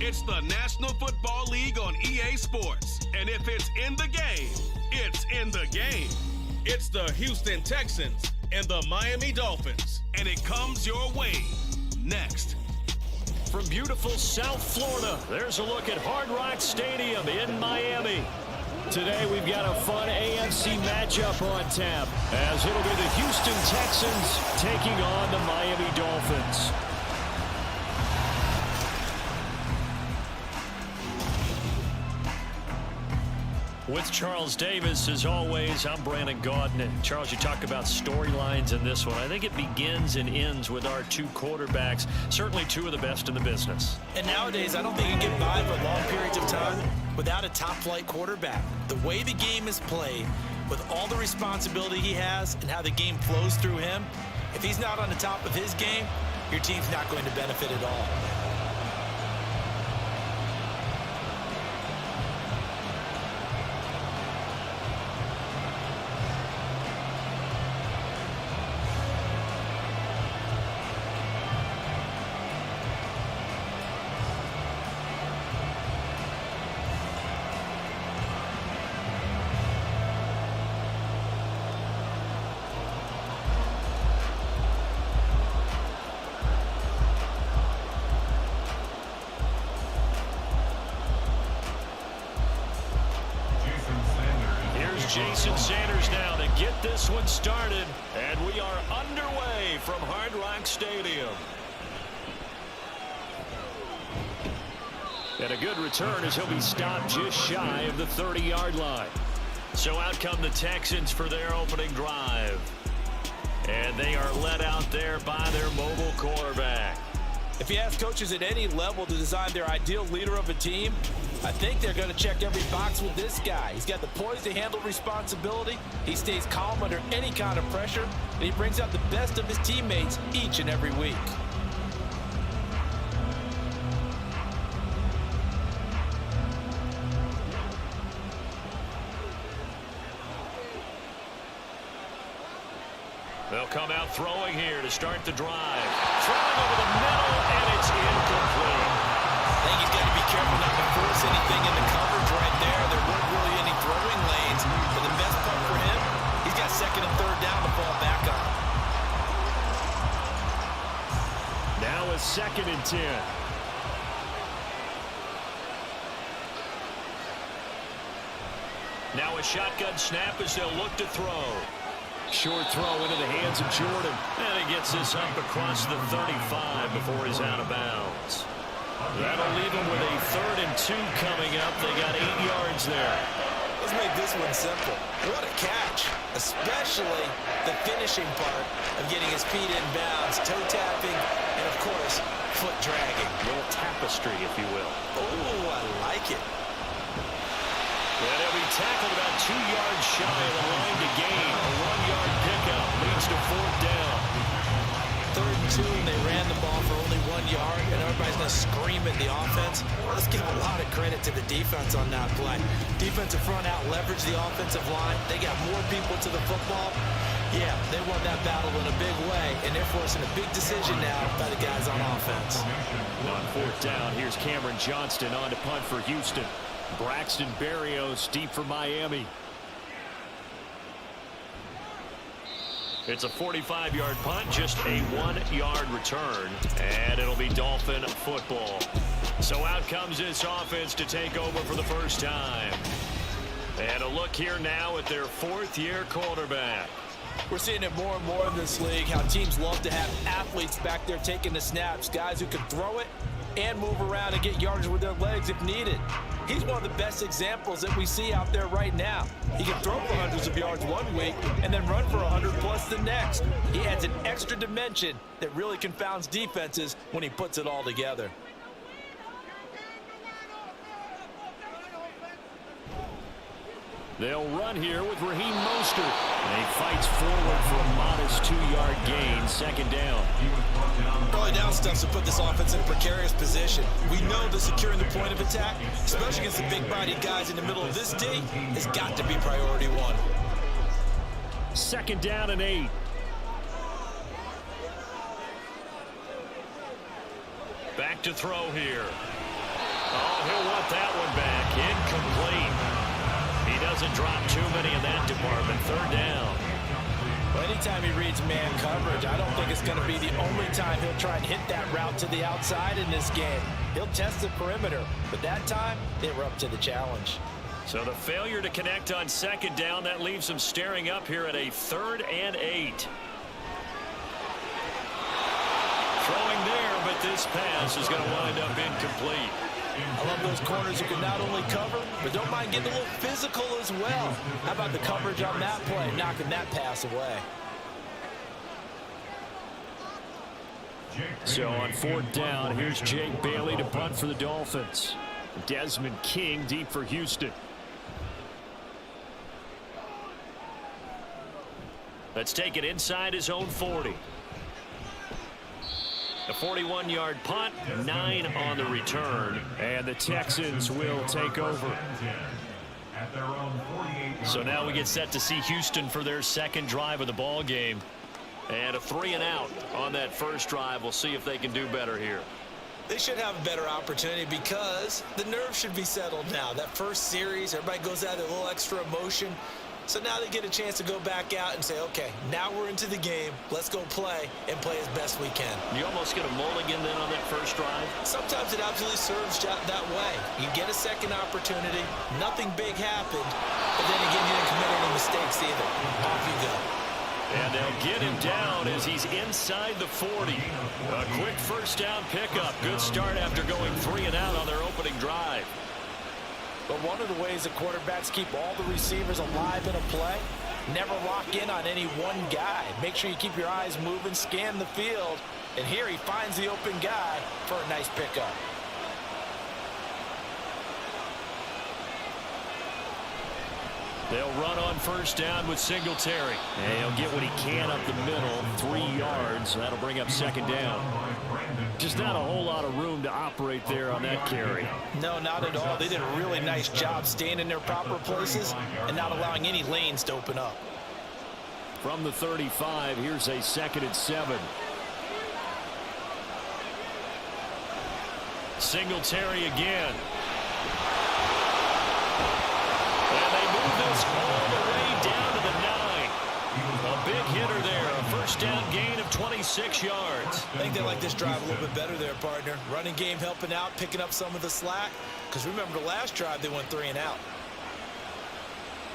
It's the National Football League on EA Sports. And if it's in the game, it's in the game. It's the Houston Texans and the Miami Dolphins. And it comes your way next. From beautiful South Florida, there's a look at Hard Rock Stadium in Miami. Today we've got a fun AFC matchup on tap, as it'll be the Houston Texans taking on the Miami Dolphins. With Charles Davis, as always, I'm Brandon Gaudin. Charles, you talk about storylines in this one. I think it begins and ends with our two quarterbacks, certainly two of the best in the business. And nowadays, I don't think you can get by for long periods of time without a top-flight quarterback. The way the game is played, with all the responsibility he has and how the game flows through him, if he's not on the top of his game, your team's not going to benefit at all. Jason Sanders now to get this one started, and we are underway from Hard Rock Stadium. And a good return as he'll be stopped just shy of the 30-yard line. So out come the Texans for their opening drive. And they are led out there by their mobile quarterback. If you ask coaches at any level to design their ideal leader of a team, I think they're going to check every box with this guy. He's got the poise to handle responsibility. He stays calm under any kind of pressure, and he brings out the best of his teammates each and every week. They'll come out throwing here to start the drive. Throwing over the middle, and it's incomplete. I think he's got to be careful not to force anything in the coverage right there. There weren't really any throwing lanes. But the best part for him, he's got second and third down to fall back on. Now a 2nd and 10. Now a shotgun snap as they'll look to throw. Short throw into the hands of Jordan. And he gets this up across the 35 before he's out of bounds. That'll leave him with a 3rd and 2 coming up. They got 8 yards there. Let's make this one simple. What a catch, especially the finishing part of getting his feet in bounds, toe tapping, and of course, foot dragging. A little tapestry, if you will. Oh, I like it. And he'll be tackled about 2 yards shy of the line to gain. A 1-yard pickup leads to 4th down. 3rd and 2, and they ran the ball for only 1 yard, and everybody's going to scream at the offense. Let's give a lot of credit to the defense on that play. Defensive front out leveraged the offensive line. They got more people to the football. Yeah, they won that battle in a big way, and they're forcing a big decision now by the guys on offense. On 4th down, here's Cameron Johnston on to punt for Houston. Braxton Berrios deep for Miami. It's a 45-yard punt, just a 1-yard return, and it'll be Dolphin football. So out comes this offense to take over for the first time. And a look here now at their 4th-year quarterback. We're seeing it more and more in this league, how teams love to have athletes back there taking the snaps, guys who can throw it and move around and get yardage with their legs if needed. He's one of the best examples that we see out there right now. He can throw for hundreds of yards one week and then run for 100+ the next. He adds an extra dimension that really confounds defenses when he puts it all together. They'll run here with Raheem Mostert. And he fights forward for a modest 2-yard gain, 2nd down. Early down stuff to put this offense in a precarious position. We know that securing the point of attack, especially against the big-bodied guys in the middle of this D, has got to be priority 1. 2nd down and 8. Back to throw here. Oh, he'll want that one back. Incomplete. He doesn't drop too many in that department. Third down. Well, anytime he reads man coverage, I don't think it's going to be the only time he'll try and hit that route to the outside in this game. He'll test the perimeter, but that time, they were up to the challenge. So the failure to connect on second down, that leaves them staring up here at a 3rd and 8. Throwing there, but this pass is going to wind up incomplete. I love those corners who can not only cover, but don't mind getting a little physical as well. How about the coverage on that play, knocking that pass away? So on 4th down, here's Jake Bailey to punt for the Dolphins. Desmond King deep for Houston. Let's take it inside his own 40. A 41-yard punt, 9 on the return, and the Texans will take over. So now we get set to see Houston for their second drive of the ball game. And a 3-and-out on that first drive. We'll see if they can do better here. They should have a better opportunity because the nerves should be settled now. That first series, everybody goes out with a little extra emotion. So now they get a chance to go back out and say, okay, now we're into the game. Let's go play and play as best we can. You almost get a mulligan then on that first drive? Sometimes it absolutely serves that way. You get a second opportunity. Nothing big happened. But then again, you didn't commit any mistakes either. Off you go. And they'll get him down as he's inside the 40. A quick first down pickup. Good start after going 3-and-out on their opening drive. But one of the ways that quarterbacks keep all the receivers alive in a play, never lock in on any one guy. Make sure you keep your eyes moving, scan the field, and here he finds the open guy for a nice pickup. They'll run on first down with Singletary. And he'll get what he can up the middle, 3 yards. That'll bring up second down. Just not a whole lot of room to operate there on that carry. No, not at all. They did a really nice job staying in their proper places and not allowing any lanes to open up. From the 35, here's a 2nd and 7. Singletary again. And they move this all the way down to the 9. A big hitter there. A first down gain of 26 yards. I think they like this drive a little bit better there, partner. Running game helping out, picking up some of the slack. Because remember the last drive, they went 3-and-out.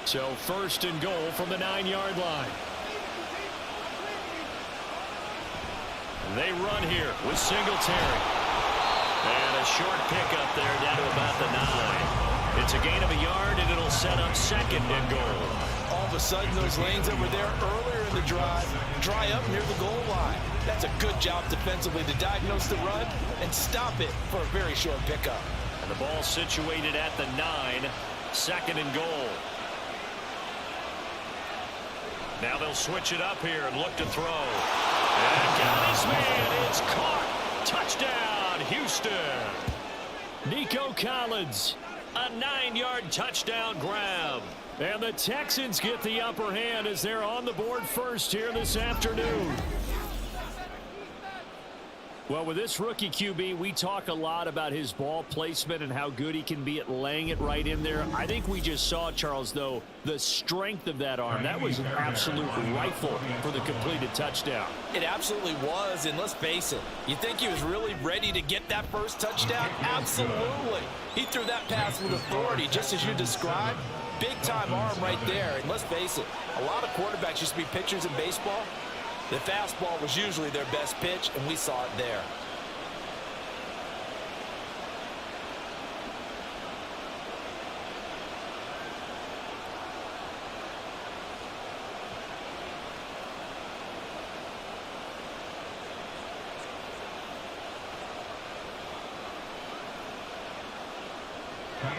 So 1st and goal from the 9-yard line. They run here with Singletary. And a short pickup there down to about the 9. It's a gain of a yard, and it'll set up 2nd and goal. All of a sudden, those lanes that were there earlier in the drive dry up near the goal line. That's a good job defensively to diagnose the run and stop it for a very short pickup. And the ball situated at the 9, 2nd and goal. Now they'll switch it up here and look to throw. And got his man. It's caught. Touchdown, Houston. Nico Collins, a 9-yard touchdown grab. And the Texans get the upper hand as they're on the board first here this afternoon. Well, with this rookie QB, we talk a lot about his ball placement and how good he can be at laying it right in there. I think we just saw, Charles, though, the strength of that arm. That was an absolute rifle for the completed touchdown. It absolutely was, and let's face it, you think he was really ready to get that first touchdown? Absolutely. He threw that pass with authority, just as you described. Big-time arm right there, and let's face it, a lot of quarterbacks used to be pitchers in baseball. The fastball was usually their best pitch, and we saw it there.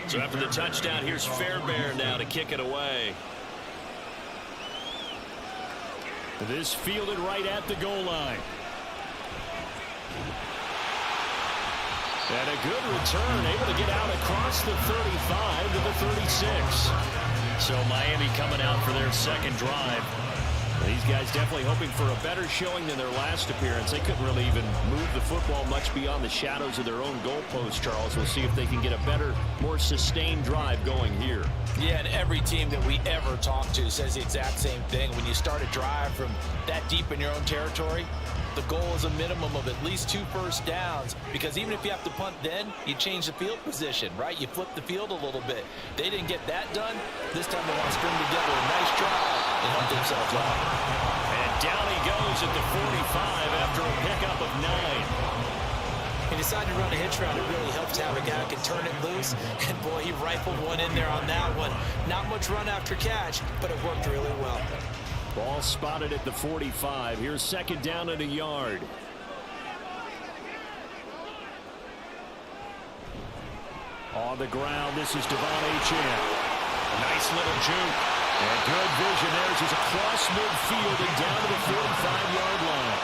So after the touchdown, here's Fairbairn now to kick it away. This fielded right at the goal line. And a good return, able to get out across the 35 to the 36. So Miami coming out for their second drive. These guys definitely hoping for a better showing than their last appearance. They couldn't really even move the football much beyond the shadows of their own goalpost, Charles. We'll see if they can get a better, more sustained drive going here. Yeah, and every team that we ever talk to says the exact same thing. When you start a drive from that deep in your own territory, the goal is a minimum of at least 2 first downs, because even if you have to punt then, you change the field position, right? You flip the field a little bit. They didn't get that done. This time they want to string together a nice drive and help themselves out. And down he goes at the 45 after a pickup of 9. He decided to run a hitch route. It really helps to have a guy who can turn it loose. And, boy, he rifled one in there on that one. Not much run after catch, but it worked really well. Ball spotted at the 45. Here's second down and a yard. On the ground, this is Devon Achane. Nice little juke. And good vision there. He's across midfield and down to the 45-yard line.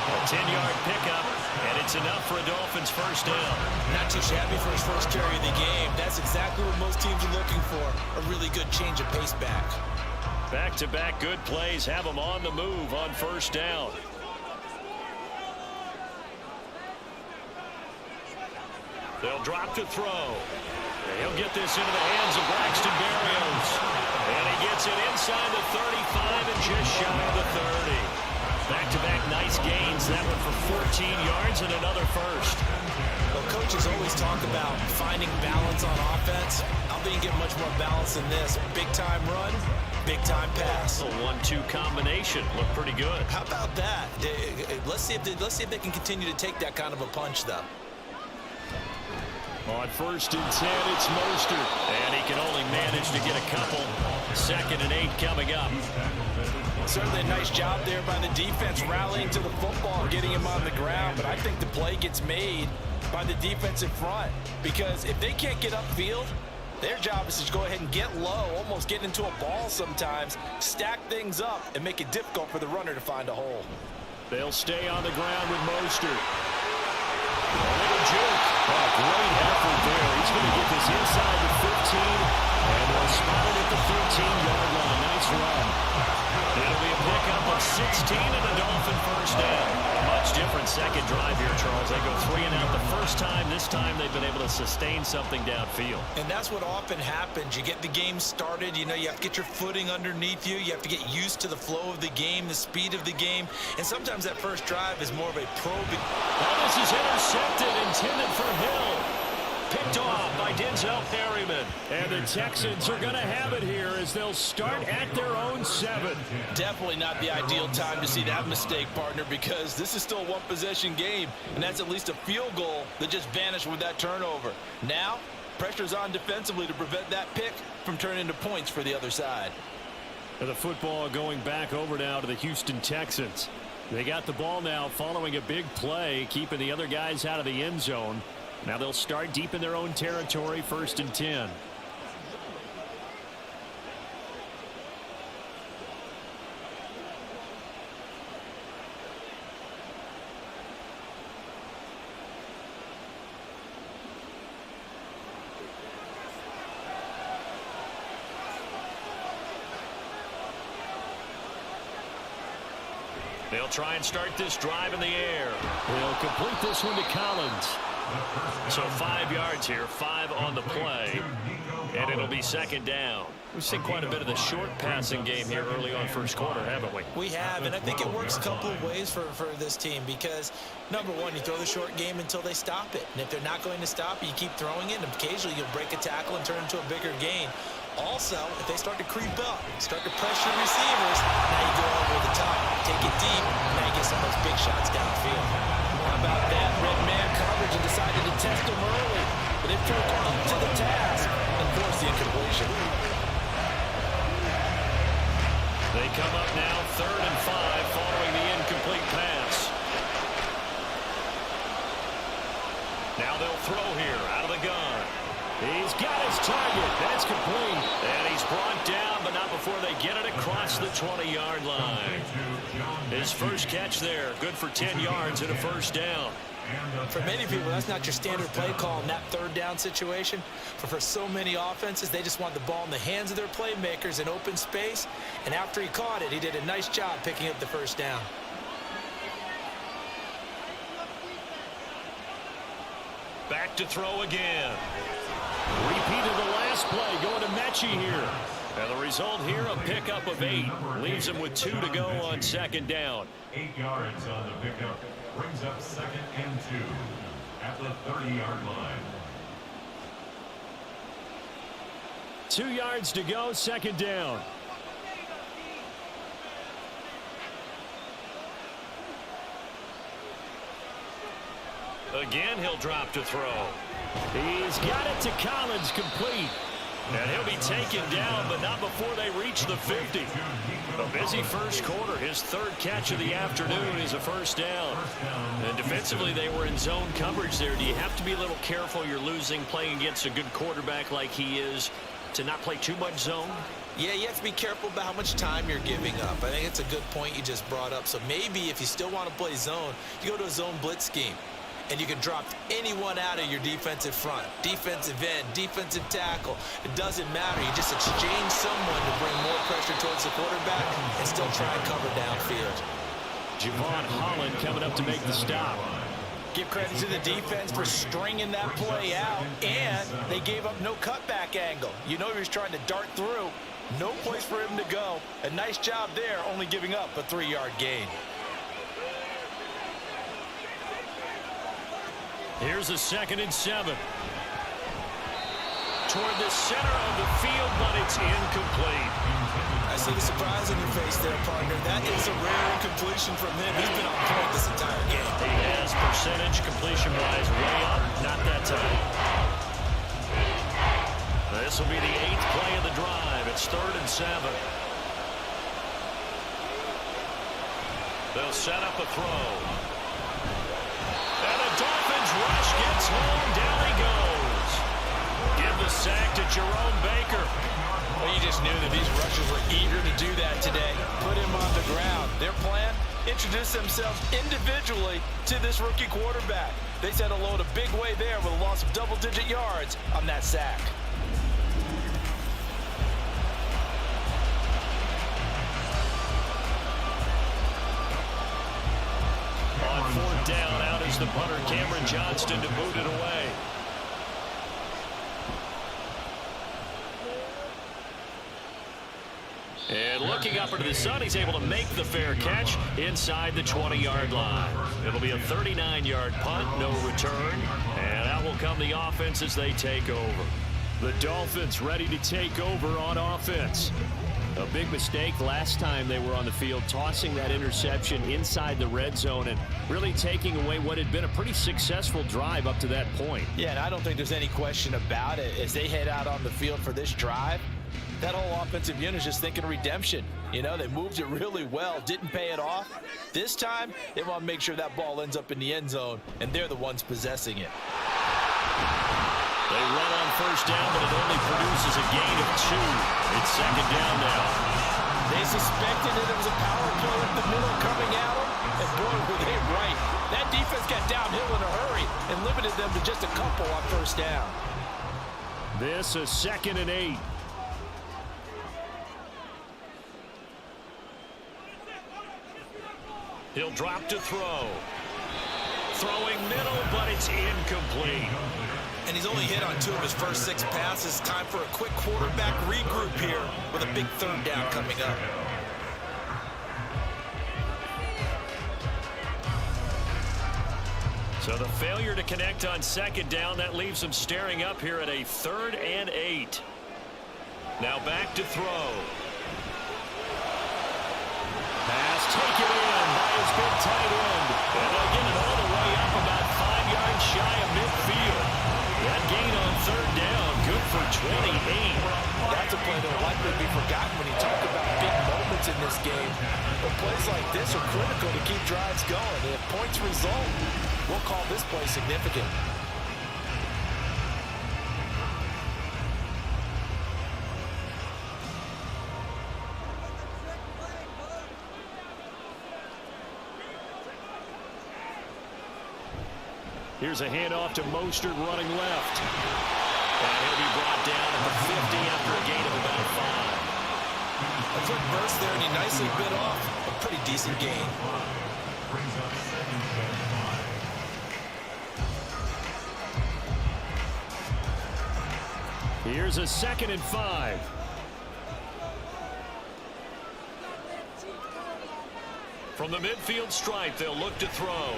A 10-yard pickup, and it's enough for a Dolphins first down. Not too shabby for his first carry of the game. That's exactly what most teams are looking for, a really good change of pace back. Back-to-back good plays have them on the move on first down. They'll drop to throw. He'll get this into the hands of Braxton Berrios. And he gets it inside the 35 and just shy of the 30. Back-to-back nice gains. That one for 14 yards and another first. Well, coaches always talk about finding balance on offense. I don't think you get much more balance than this. Big-time run, big-time pass. A 1-2 combination. Looked pretty good. How about that? Let's see if they can continue to take that kind of a punch, though. On first and 10, it's Mostert. And he can only manage to get a couple. 2nd and 8 coming up. Certainly a nice job there by the defense rallying to the football and getting him on the ground. But I think the play gets made by the defensive front, because if they can't get upfield, their job is to go ahead and get low, almost get into a ball sometimes, stack things up, and make it difficult for the runner to find a hole. They'll stay on the ground with Mostert. A little juke. Oh, great effort there. He's going to get this inside the 15, and they'll spot it at the 13-yard line. Nice run. It'll be a pickup of 16 and a Dolphin first down. Much different second drive here, Charles. They go 3 and out the first time. This time they've been able to sustain something downfield. And that's what often happens. You get the game started. You know, you have to get your footing underneath you. You have to get used to the flow of the game, the speed of the game. And sometimes that first drive is more of a probing. Now this is intercepted, intended for Hill. Picked off by Denzel Perryman. And the Texans are going to have it here as they'll start at their own 7. Definitely not the ideal time to see that mistake, partner, because this is still a one-possession game, and that's at least a field goal that just vanished with that turnover. Now, pressure's on defensively to prevent that pick from turning into points for the other side. And the football going back over now to the Houston Texans. They got the ball now following a big play, keeping the other guys out of the end zone. Now they'll start deep in their own territory, 1st and 10. They'll try and start this drive in the air. They'll complete this one to Collins. So 5 yards here, 5 on the play, and it'll be 2nd down. We've seen quite a bit of the short passing game here early on first quarter, haven't we? We have, and I think it works a couple of ways for this team, because, number one, you throw the short game until they stop it. And if they're not going to stop it, you keep throwing it, and occasionally you'll break a tackle and turn into a bigger gain. Also, if they start to creep up, start to pressure receivers, now you go over the top, take it deep, now you get some of those big shots downfield. How about that red man coverage, and decided to test them early, but they took up to the task and forced the incompletion. They come up now 3rd and 5 following the incomplete pass. Now they'll throw here out of the gun. He's got his target. That's complete. And he's brought down, but not before they get it across the 20-yard line. His first catch there, good for 10 yards and a first down. For many people, that's not your standard play call in that third down situation. But for so many offenses, they just want the ball in the hands of their playmakers in open space. And after he caught it, he did a nice job picking up the first down. Back to throw again. Repeat of the last play going to Mechie here. And the result here, a pickup of 8. Leaves him with 2 to go on second down. 8 yards on the pickup. Brings up 2nd and 2 at the 30-yard line. 2 yards to go, second down. Again, he'll drop to throw. He's got it to Collins, complete. And he'll be taken down, but not before they reach the 50. A busy first quarter. His 3rd catch of the afternoon is a first down. And defensively, they were in zone coverage there. Do you have to be a little careful? You're losing, playing against a good quarterback like he is, to not play too much zone? Yeah, you have to be careful about how much time you're giving up. I think it's a good point you just brought up. So maybe if you still want to play zone, you go to a zone blitz scheme. And you can drop anyone out of your defensive front, defensive end, defensive tackle. It doesn't matter. You just exchange someone to bring more pressure towards the quarterback and still try and cover downfield. Javon Holland coming up to make the stop. Give credit to the defense for stringing that play out, and they gave up no cutback angle. You know he was trying to dart through. No place for him to go. A nice job there, only giving up a 3-yard gain. Here's a 2nd and 7. Toward the center of the field, but it's incomplete. I see the surprise on your face there, partner. That is a rare incompletion from him. He's been on point this entire game. He has percentage completion-wise way up. Not that time. This will be the 8th play of the drive. It's 3rd and 7. They'll set up a throw. And the Dolphins rush gets home. Down he goes. Give the sack to Jerome Baker. Well, you just knew that these rushers were eager to do that today. Put him on the ground. Their plan, introduce themselves individually to this rookie quarterback. They said hello in a big way there with a loss of double-digit yards on that sack. On 4th down, out is the punter, Cameron Johnston, to boot it away. And looking up into the sun, he's able to make the fair catch inside the 20-yard line. It'll be a 39-yard punt, no return. And out will come the offense as they take over. The Dolphins ready to take over on offense. A big mistake last time they were on the field, tossing that interception inside the red zone and really taking away what had been a pretty successful drive up to that point. Yeah, and I don't think there's any question about it. As they head out on the field for this drive, that whole offensive unit is just thinking redemption. You know, they moved it really well, didn't pay it off. This time, they want to make sure that ball ends up in the end zone, and they're the ones possessing it. They run on first down, but it only produces a gain of 2. It's 2nd down now. They suspected that it was a power play up the middle coming at them, and boy, were they right. That defense got downhill in a hurry and limited them to just a couple on first down. This is 2nd and 8. He'll drop to throw. Throwing middle, but it's incomplete. And he's only hit on 2 of his first 6 passes. Time for a quick quarterback regroup here with a big 3rd down coming up. So the failure to connect on 2nd down, that leaves him staring up here at a 3rd and 8. Now back to throw. Pass taken in by his big tight end. And they'll get it all the way up about 5 yards shy of midfield. That gain on 3rd down, good for 28. That's a play that will likely be forgotten when you talk about big moments in this game. But plays like this are critical to keep drives going. And if points result, we'll call this play significant. Here's a handoff to Mostert running left. And he'll be brought down at the 50 after a gain of about 5. A quick burst there, and he nicely bit off a pretty decent gain. Brings up second and 5. Here's a 2nd and 5. From the midfield stripe, they'll look to throw.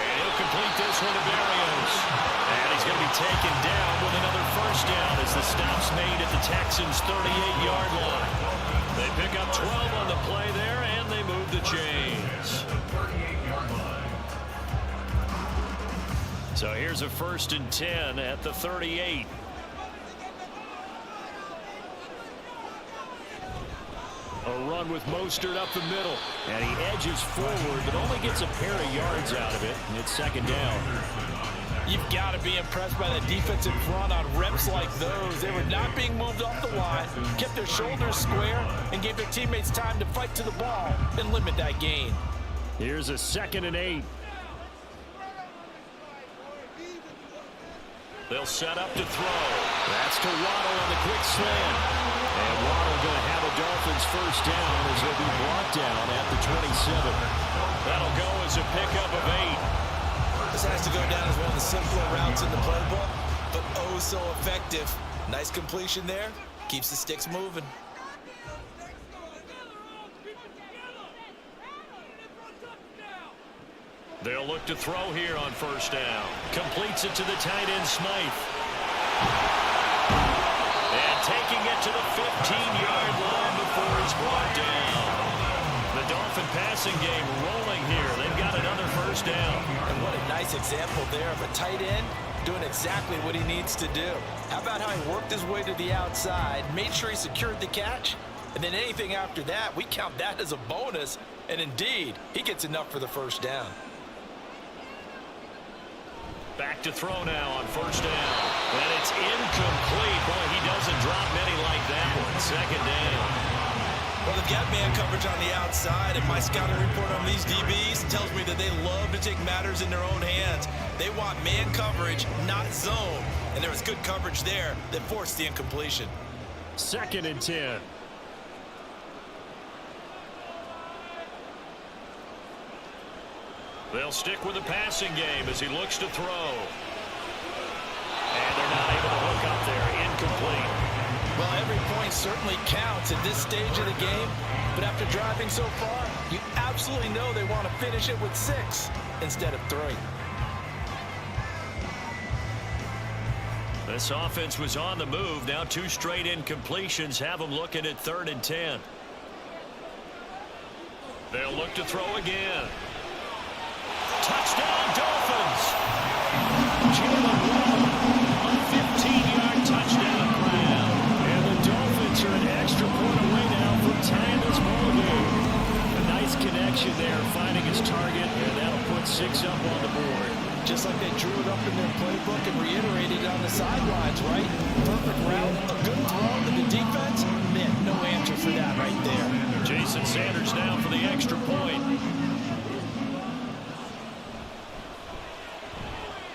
And he'll complete this one to Barrios. And he's going to be taken down with another first down as the stop's made at the Texans' 38-yard line. They pick up 12 on the play there, and they move the chains. So here's a 1st and 10 at the 38. A run with Mostert up the middle. And he edges forward, but only gets a pair of yards out of it. And it's 2nd down. You've got to be impressed by the defense in front on reps like those. They were not being moved off the line, kept their shoulders square, and gave their teammates time to fight to the ball and limit that gain. Here's a 2nd and 8. They'll set up to throw. That's to Waddle on the quick slant. And Waddle going to have a Dolphins first down as he'll be brought down at the 27. That'll go as a pickup of 8. This has to go down as one of the simpler routes in the playbook, but oh so effective. Nice completion there. Keeps the sticks moving. They'll look to throw here on first down. Completes it to the tight end, Smythe. And taking it to the 15-yard line before he's brought down. The Dolphin passing game rolling here. They've got another first down. And what a nice example there of a tight end doing exactly what he needs to do. How about how he worked his way to the outside, made sure he secured the catch, and then anything after that, we count that as a bonus. And indeed, he gets enough for the first down. Back to throw now on first down. And it's incomplete. Boy, he doesn't drop many like that one. 2nd down. Well, they've got man coverage on the outside, and my scouting report on these DBs tells me that they love to take matters in their own hands. They want man coverage, not zone. And there was good coverage there that forced the incompletion. 2nd and 10. They'll stick with the passing game as he looks to throw. And they're not able to hook up there. Incomplete. Well, every point certainly counts at this stage of the game. But after driving so far, you absolutely know they want to finish it with 6 instead of 3. This offense was on the move. Now 2 straight incompletions have them looking at 3rd and 10. They'll look to throw again. Touchdown, Dolphins! Jalen Waddle on a 15-yard touchdown grab. And the Dolphins are an extra point away now from tying this ball game. A nice connection there, finding his target, and that'll put 6 up on the board. Just like they drew it up in their playbook and reiterated it on the sidelines, right? Perfect route, a good throw to the defense. Man, no answer for that right there. Jason Sanders now for the extra point.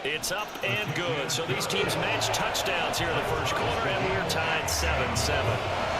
It's up and good. So these teams match touchdowns here in the first quarter, and we're tied 7-7.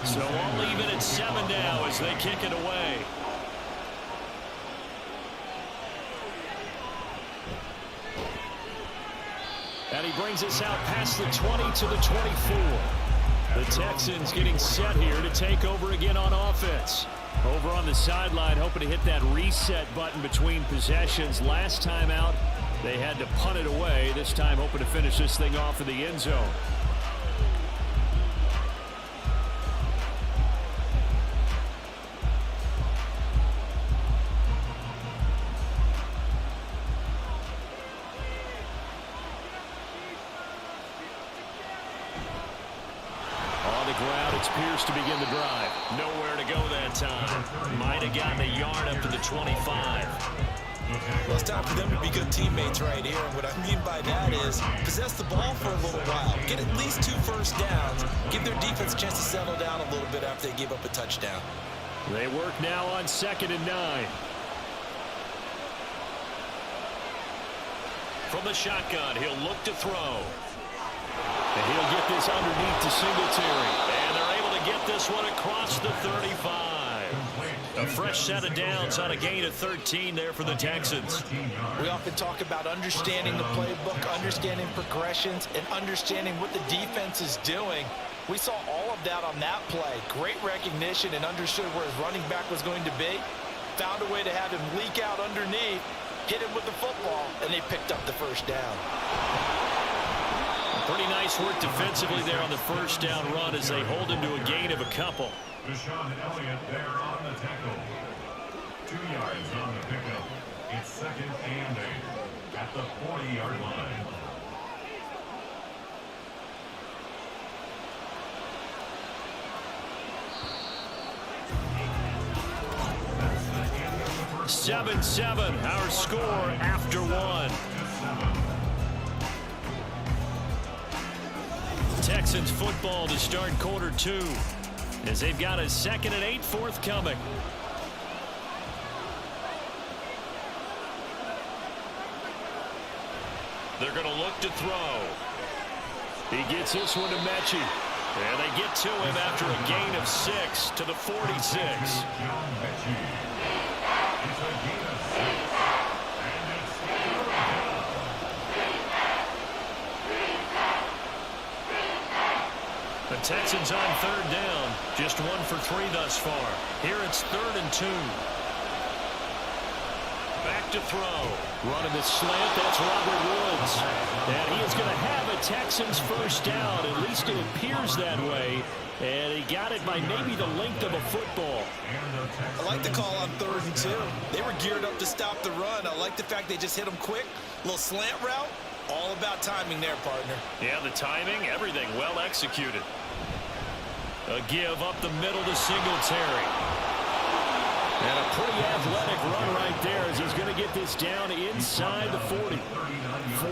So I'll leave it at 7 now as they kick it away. And he brings us out past the 20 to the 24. The Texans getting set here to take over again on offense. Over on the sideline, hoping to hit that reset button between possessions. Last time out, they had to punt it away. This time, hoping to finish this thing off in the end zone. the ground. It's Pierce to begin the drive. Nowhere to go that time. Might have gotten a yard up to the 25. Well, it's time for them to be good teammates right here. And what I mean by that is possess the ball for a little while. Get at least 2 first downs. Give their defense a chance to settle down a little bit after they give up a touchdown. They work now on 2nd and 9. From the shotgun, he'll look to throw. And he'll get this underneath to Singletary. And they're able to get this one across the 35. A fresh set of downs on a gain of 13 there for the Texans. We often talk about understanding the playbook, understanding progressions, and understanding what the defense is doing. We saw all of that on that play. Great recognition and understood where his running back was going to be. Found a way to have him leak out underneath, hit him with the football, and they picked up the first down. Pretty nice work defensively there on the first down run as they hold him to a gain of a couple. Deshaun Elliott there on the tackle. 2 yards on the pickup. It's 2nd and 8 at the 40-yard line. Seven, our score after 1. Texans football to start quarter 2 as they've got a 2nd and 8 forthcoming. They're going to look to throw. He gets this one to Mechie. And they get to him after a gain of 6 to the 46. The Texans on 3rd down. Just 1 for 3 thus far. Here it's 3rd and 2. Back to throw. Running the slant. That's Robert Woods. And he is going to have a Texans first down. At least it appears that way. And he got it by maybe the length of a football. I like the call on 3rd and 2. They were geared up to stop the run. I like the fact they just hit him quick. Little slant route. All about timing there, partner. Yeah, the timing, everything well executed. A give up the middle to Singletary. And a pretty athletic run right there as he's going to get this down inside the 40.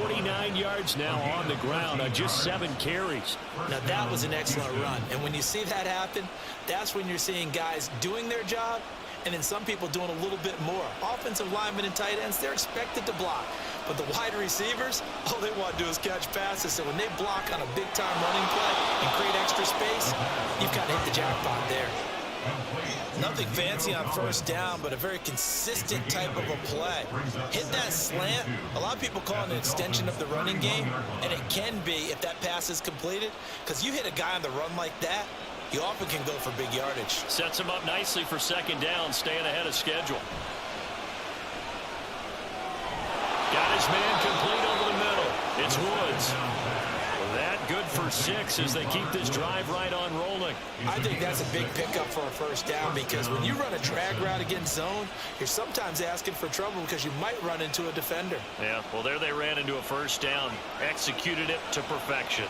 49 yards now on the ground on just 7 carries. Now that was an excellent run. And when you see that happen, that's when you're seeing guys doing their job and then some people doing a little bit more. Offensive linemen and tight ends, they're expected to block. But the wide receivers, all they want to do is catch passes. So when they block on a big-time running play and create extra space, you've kind of hit the jackpot there. Nothing fancy on first down, but a very consistent type of a play. Hit that slant. A lot of people call it an extension of the running game, and it can be if that pass is completed, because you hit a guy on the run like that, you often can go for big yardage. Sets him up nicely for 2nd down, staying ahead of schedule. Got his man complete over the middle. It's Woods. That good for 6 as they keep this drive right on rolling. I think that's a big pickup for a first down because when you run a drag route against zone, you're sometimes asking for trouble because you might run into a defender. Yeah, well, there they ran into a first down. Executed it to perfection.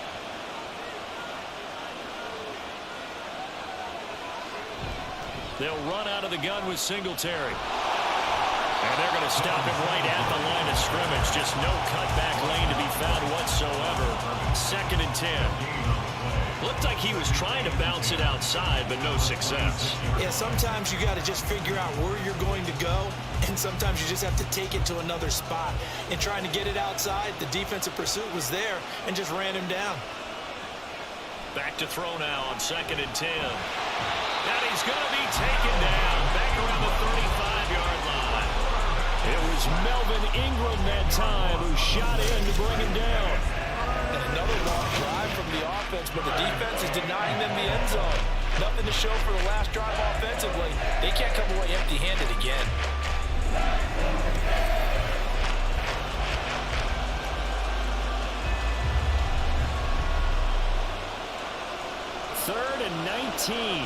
They'll run out of the gun with Singletary. And they're going to stop him right at the line of scrimmage. Just no cutback lane to be found whatsoever. 2nd and 10. Looked like he was trying to bounce it outside, but no success. Yeah, sometimes you got to just figure out where you're going to go, and sometimes you just have to take it to another spot. And trying to get it outside, the defensive pursuit was there and just ran him down. Back to throw now on 2nd and 10. And he's going to be taken down back around the 35-yard line. It was Melvin Ingram that time who shot in to bring him down. And another long drive from the offense, but the defense is denying them the end zone. Nothing to show for the last drive offensively. They can't come away empty-handed again. Third and 19.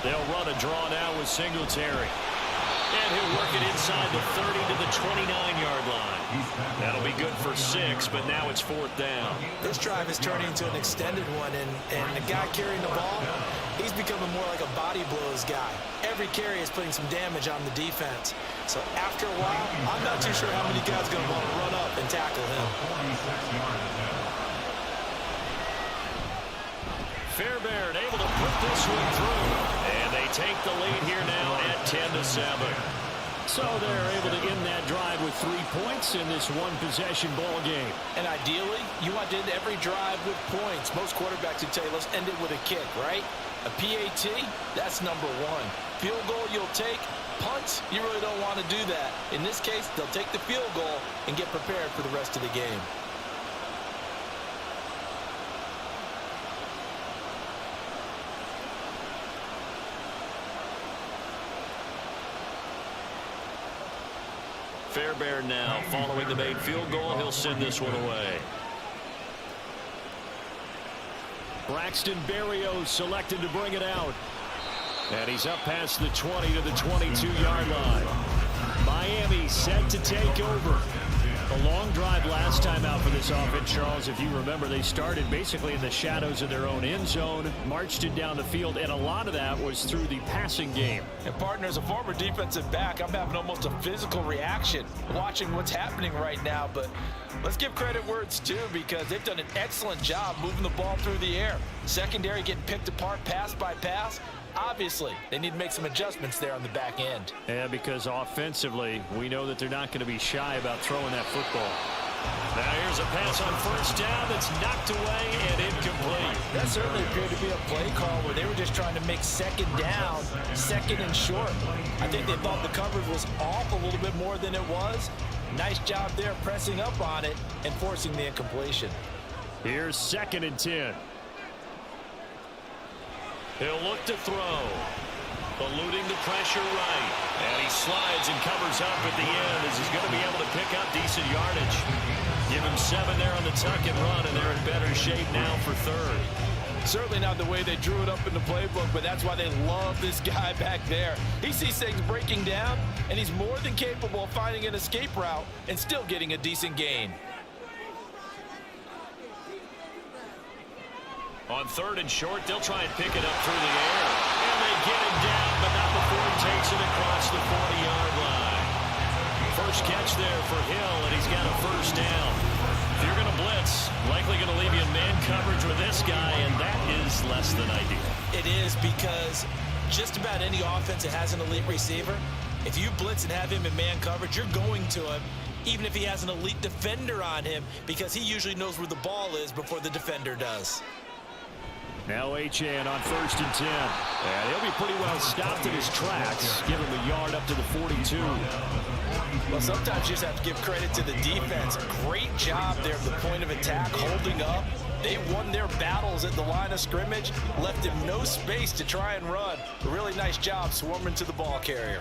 They'll run a draw now with Singletary. And he'll work it inside the 30 to the 29-yard line. That'll be good for 6, but now it's 4th down. This drive is turning into an extended one, and the guy carrying the ball, he's becoming more like a body blows guy. Every carry is putting some damage on the defense. So after a while, I'm not too sure how many guys are going to want to run up and tackle him. Fairbairn able to put this one through, and they take the lead here now at 10-7. So they're able to end that drive with 3 points in this one-possession ball game. And ideally, you want to end every drive with points. Most quarterbacks would tell you, let's end it with a kick, right? A PAT, that's number 1. Field goal you'll take. Punts, you really don't want to do that. In this case, they'll take the field goal and get prepared for the rest of the game. Fairbairn now following the made field goal. He'll send this one away. Braxton Berrios selected to bring it out. And he's up past the 20 to the 22-yard line. Miami set to take over. A long drive last time out for this offense, Charles. If you remember, they started basically in the shadows of their own end zone, marched it down the field, and a lot of that was through the passing game. And partner, as a former defensive back, I'm having almost a physical reaction watching what's happening right now. But let's give credit where it's due, because they've done an excellent job moving the ball through the air. Secondary getting picked apart pass by pass. Obviously, they need to make some adjustments there on the back end. Yeah, because offensively, we know that they're not going to be shy about throwing that football. Now here's a pass on 1st down that's knocked away and incomplete. That certainly appeared to be a play call where they were just trying to make 2nd down, 2nd and short. I think they thought the coverage was off a little bit more than it was. Nice job there pressing up on it and forcing the incompletion. Here's 2nd and 10. He'll look to throw. Eluding the pressure right. And he slides and covers up at the end as he's going to be able to pick up decent yardage. Give him 7 there on the tuck and run, and they're in better shape now for 3rd. Certainly not the way they drew it up in the playbook, but that's why they love this guy back there. He sees things breaking down, and he's more than capable of finding an escape route and still getting a decent gain. On 3rd and short, they'll try and pick it up through the air. And they get him down, but not before he takes it across the 40-yard line. First catch there for Hill, and he's got a 1st down. If you're going to blitz, likely going to leave you in man coverage with this guy, and that is less than ideal. It is, because just about any offense that has an elite receiver, if you blitz and have him in man coverage, you're going to him, even if he has an elite defender on him, because he usually knows where the ball is before the defender does. Now Achane on 1st and 10. And he'll be pretty well stopped in his tracks. Give him a yard up to the 42. Well, sometimes you just have to give credit to the defense. Great job there at the point of attack, holding up. They won their battles at the line of scrimmage, left him no space to try and run. A really nice job swarming to the ball carrier.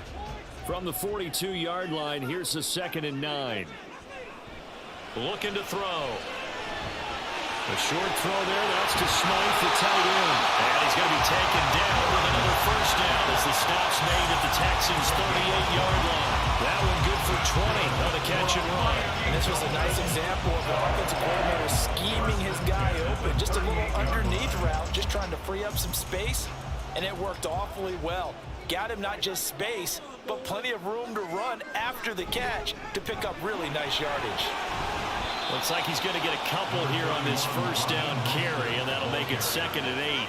From the 42-yard line, here's the 2nd and 9. Looking to throw. A short throw there, that's to Smythe, the tight end. And he's going to be taken down with another 1st down as the stop's made at the Texans' 38-yard line. That one good for 20 on the catch and run. And this was a nice example of the offensive coordinator scheming his guy open. Just a little underneath route, just trying to free up some space, and it worked awfully well. Got him not just space, but plenty of room to run after the catch to pick up really nice yardage. Looks like he's going to get a couple here on this 1st down carry, and that'll make it 2nd and 8.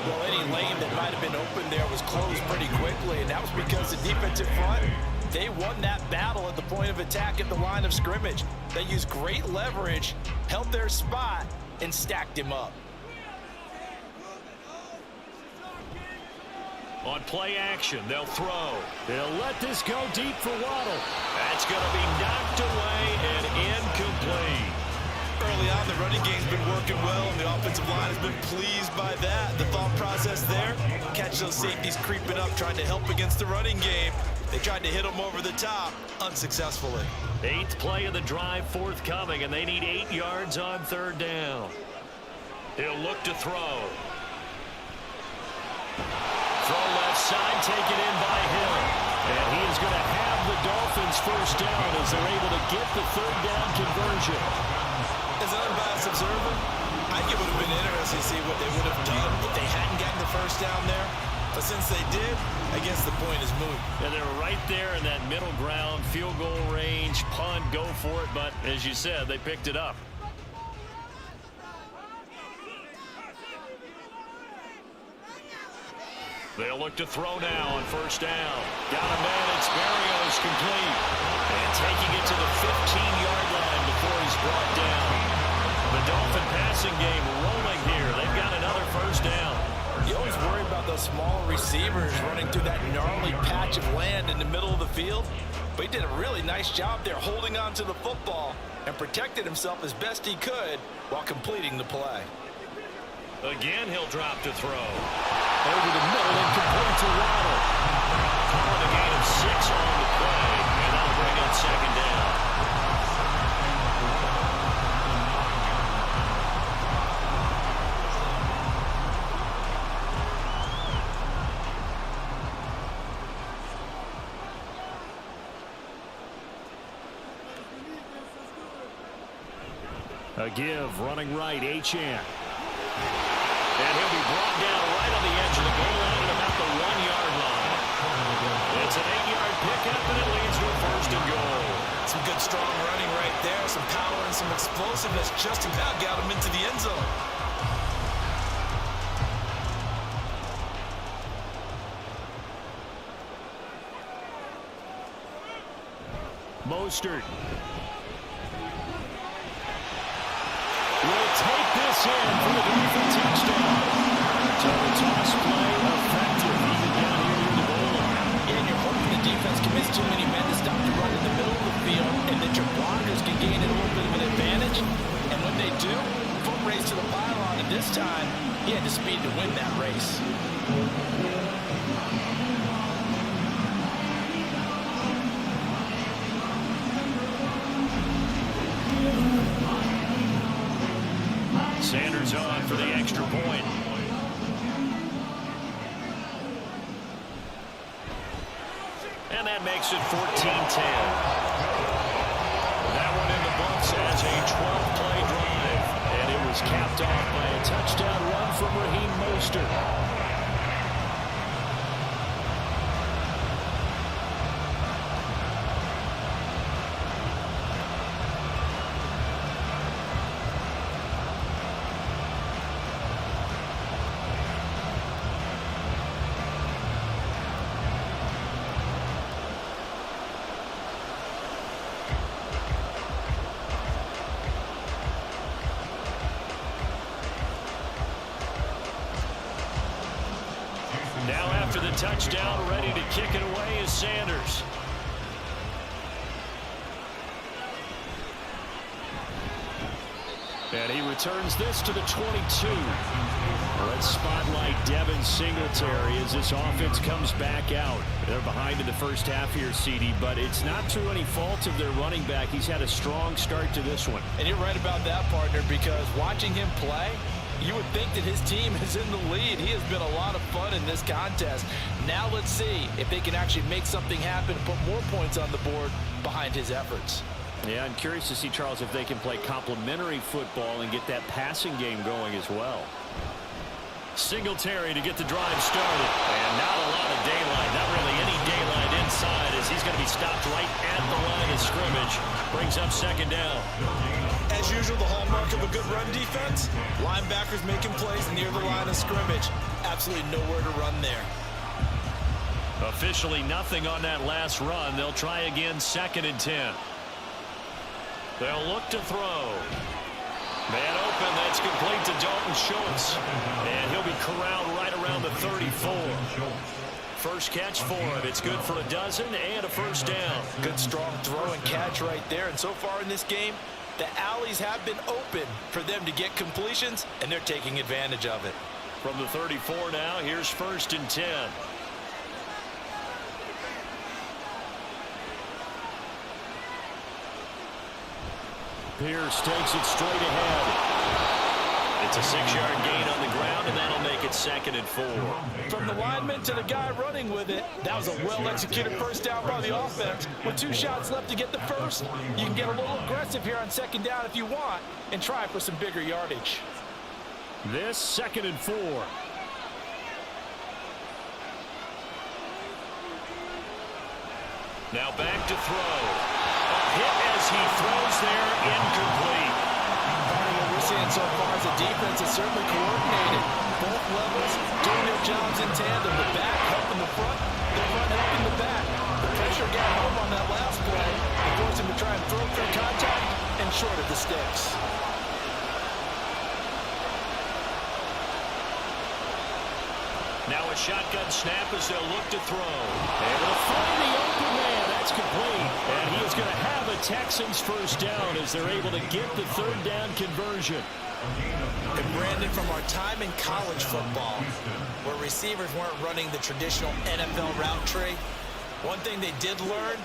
Well, any lane that might have been open there was closed pretty quickly, and that was because the defensive front, they won that battle at the point of attack at the line of scrimmage. They used great leverage, held their spot, and stacked him up. On play action, they'll throw. They'll let this go deep for Waddle. That's going to be knocked away and incomplete. Early on, the running game's been working well, and the offensive line has been pleased by that. The thought process there, catch those safeties creeping up, trying to help against the running game. They tried to hit them over the top, unsuccessfully. 8th play of the drive forthcoming, and they need 8 yards on 3rd down. He'll look to throw. Throw left side, taken in by Hill. And he is going to have the Dolphins first down as they're able to get the third down conversion. As an unbiased observer, I think it would have been interesting to see what they would have done if they hadn't gotten the first down there. But since they did, I guess the point is moot. And they're right there in that middle ground, field goal range, punt, go for it. But as you said, they picked it up. They'll look to throw now on first down. Got a man, it's Berrios complete. And taking it to the 15-yard line before he's brought down. The Dolphin passing game rolling here. They've got another first down. You always worry about those small receivers running through that gnarly patch of land in the middle of the field. But he did a really nice job there holding on to the football and protected himself as best he could while completing the play. Again, he'll drop to throw. Over the middle and complete to Waddle. Calling a gain of 6 on the play, and that'll bring up second down. A give, running right, Achane. And he'll be brought down right on the edge of the goal line at about the 1-yard line. It's an 8-yard pickup, and it leads to a first and goal. Some good strong running right there, some power and some explosiveness just about got him into the end zone. Mostert will take this in for the Dolphin touchdown. So the toss play effective even down here near the goal line. And you're hoping the defense commits too many men to stop the run in the middle of the field and that your blockers can gain a little bit of an advantage. And when they do, foot race to the pylon, and this time he had the speed to win that race. Sanders on for the extra point. And that makes it 14-10. That one in the books as a 12-play drive. And it was capped off by a touchdown run from Raheem Mostert. Now after the touchdown, ready to kick it away is Sanders. And he returns this to the 22. Let's spotlight Devin Singletary as this offense comes back out. They're behind in the first half here, CD, but it's not through any fault of their running back. He's had a strong start to this one. And you're right about that, partner, because watching him play, you would think that his team is in the lead. He has been a lot of fun in this contest. Now let's see if they can actually make something happen, put more points on the board behind his efforts. Yeah, I'm curious to see, Charles, if they can play complementary football and get that passing game going as well. Singletary to get the drive started. And not a lot of daylight, not really any daylight inside as he's going to be stopped right at the line of scrimmage. Brings up second down. As usual, the hallmark of a good run defense, linebackers making plays near the line of scrimmage. Absolutely nowhere to run there. Officially nothing on that last run. They'll try again, 2nd and 10. They'll look to throw. Man open, that's complete to Dalton Schultz. And he'll be corralled right around the 34. First catch for him. It's good for a dozen and a first down. Good strong throw and catch right there. And so far in this game, the alleys have been open for them to get completions, and they're taking advantage of it. From the 34 now, here's 1st and 10. Pierce takes it straight ahead. It's a 6-yard gain on the ground, and that'll make it 2nd and 4. From the lineman to the guy running with it, that was a well-executed first down by the offense. With 2 shots left to get the first, you can get a little aggressive here on 2nd down if you want and try for some bigger yardage. This 2nd and 4. Now back to throw. A hit as he throws there, incomplete. What we're seeing so far is the defense is certainly coordinated. Both levels doing their jobs in tandem. The back helping the front helping the back. The pressure got home on that last play. It forced him to try and throw through contact and short of the sticks. Now a shotgun snap as they'll look to throw. Able to find the open man. That's complete. And he is going to have a Texans first down as they're able to get the 3rd down conversion. And Brandon, from our time in college football, where receivers weren't running the traditional NFL route tree, one thing they did learn,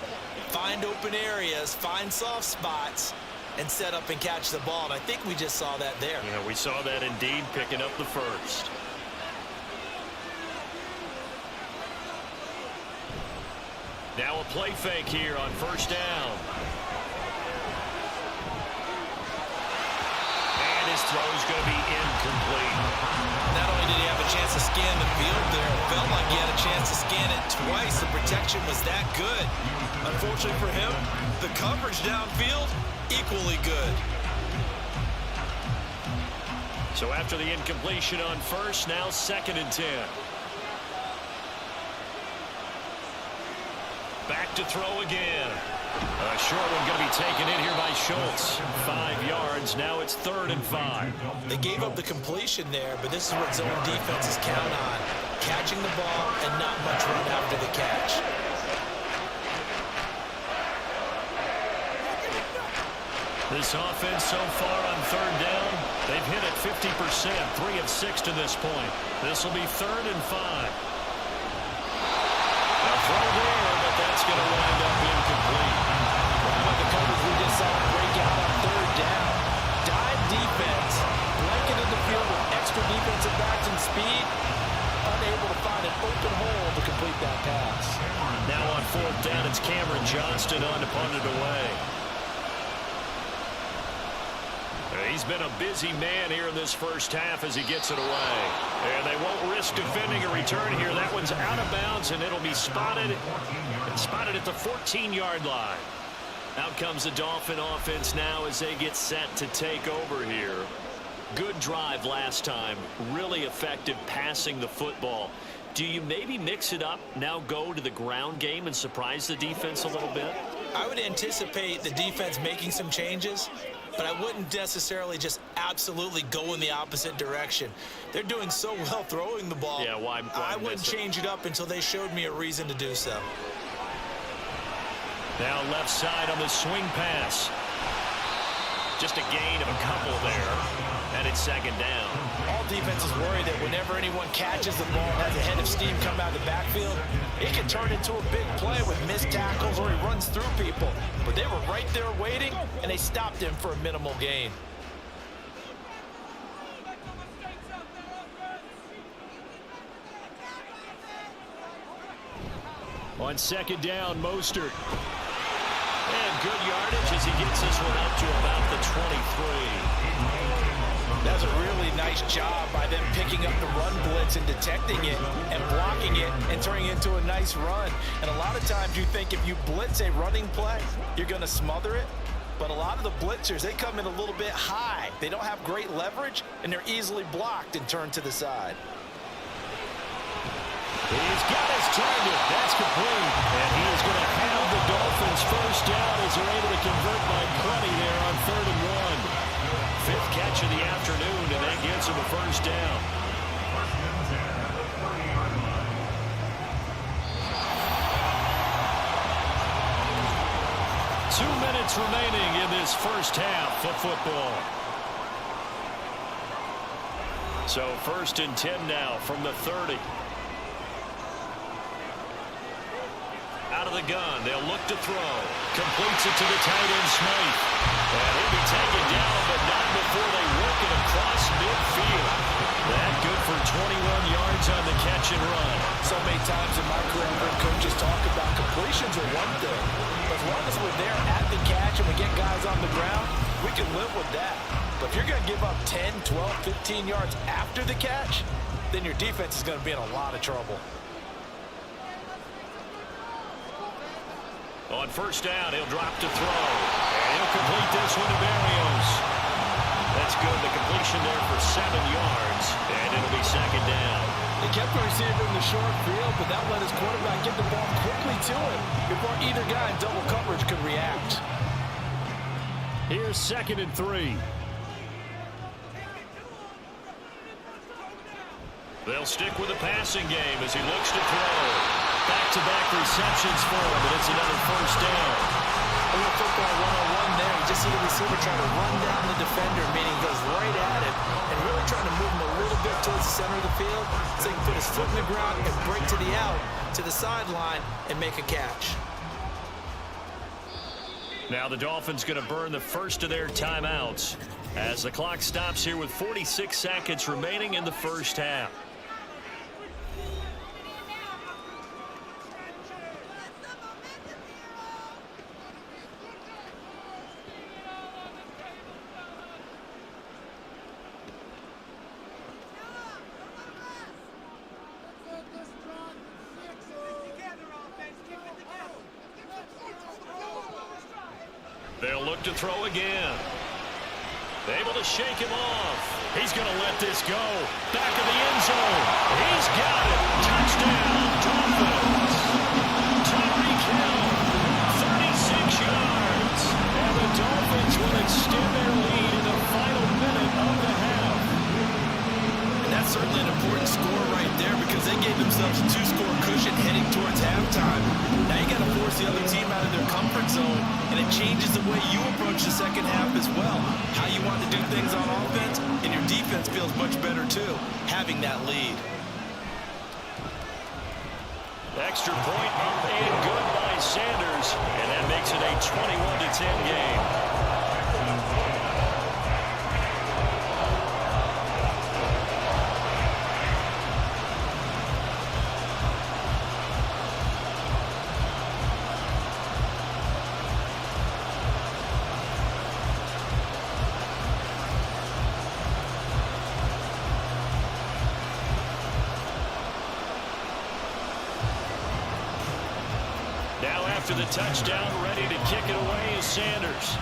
find open areas, find soft spots, and set up and catch the ball. And I think we just saw that there. Yeah, we saw that indeed, picking up the first. Now a play fake here on first down. And his throw is going to be incomplete. Not only did he have a chance to scan the field there, it felt like he had a chance to scan it twice. The protection was that good. Unfortunately for him, the coverage downfield, equally good. So after the incompletion on first, now 2nd and 10. Back to throw again. A short one going to be taken in here by Schultz. 5 yards. Now it's 3rd and 5. They gave up the completion there, but this is what zone defenses count on. Catching the ball and not much run after the catch. This offense so far on 3rd down, they've hit it 50%. 3 of 6 to this point. This will be 3rd and 5. A throw there, but that's going to wind up incomplete. Well, the coverage we just saw break out on 3rd down. Dive defense, blanketed the field with extra defensive backs and speed, unable to find an open hole to complete that pass. Now on 4th down, it's Cameron Johnston on to punt it away. He's been a busy man here in this first half as he gets it away. And they won't risk defending a return here. That one's out of bounds, and it'll be spotted at the 14-yard line. Out comes the Dolphin offense now as they get set to take over here. Good drive last time. Really effective passing the football. Do you maybe mix it up, now go to the ground game and surprise the defense a little bit? I would anticipate the defense making some changes, but I wouldn't necessarily just absolutely go in the opposite direction. They're doing so well throwing the ball. Yeah, why I wouldn't change it up until they showed me a reason to do so. Now left side on the swing pass. Just a gain of a couple there, and it's 2nd down. All defenses worry that whenever anyone catches the ball and has a head of steam come out of the backfield, it can turn into a big play with missed tackles or he runs through people. But they were right there waiting, and they stopped him for a minimal gain. On 2nd down, Mostert. And good yardage as he gets this one up to about the 23. That's a really nice job by them picking up the run blitz and detecting it and blocking it and turning it into a nice run. And a lot of times you think if you blitz a running play, you're going to smother it. But a lot of the blitzers, they come in a little bit high. They don't have great leverage, and they're easily blocked and turned to the side. He's got his target. That's complete. And he is going to have the Dolphins first down as they're able to convert by plenty there on 3rd and 1. 5th catch of the afternoon, and that gets him a first down. Two minutes remaining in this first half of football. So 1st and 10 now from the 30. Out out of the gun. They'll look to throw. Completes it to the tight end, Smythe. And he'll be taken down, but not before they work it across midfield. That good for 21 yards on the catch and run. So many times in my career, I've heard coaches talk about completions are one thing. But as long as we're there at the catch and we get guys on the ground, we can live with that. But if you're going to give up 10, 12, 15 yards after the catch, then your defense is going to be in a lot of trouble. On first down, he'll drop to throw. And he'll complete this one to Berrios. That's good. The completion there for 7 yards. And it'll be second down. He kept the receiver in the short field, but that let his quarterback get the ball quickly to him before either guy in double coverage could react. Here's 2nd and 3. They'll stick with the passing game as he looks to throw. Back-to-back receptions for him, and it's another first down. A little football 101 there. You just see the receiver trying to run down the defender, meaning he goes right at it, and really trying to move him a little bit towards the center of the field so he can put his foot in the ground and break to the out, to the sideline, and make a catch. Now the Dolphins going to burn the first of their timeouts as the clock stops here with 46 seconds remaining in the first half. They'll look to throw again. Able to shake him off. He's going to let this go. Back of the end zone. He's got it. Touchdown, Dolphins. Tyreek Hill, 36 yards. And the Dolphins will extend their lead in the final minute of the half. And that's certainly an important score right there because they gave themselves a 2-score cushion heading towards halftime. Now you got to force the other team out of their comfort zone, and it changes the way you approach the second half as well. How you want to do things on offense, and your defense feels much better too, having that lead. Extra point up and good by Sanders, and that makes it a 21-10 game. After the touchdown, ready to kick it away is Sanders.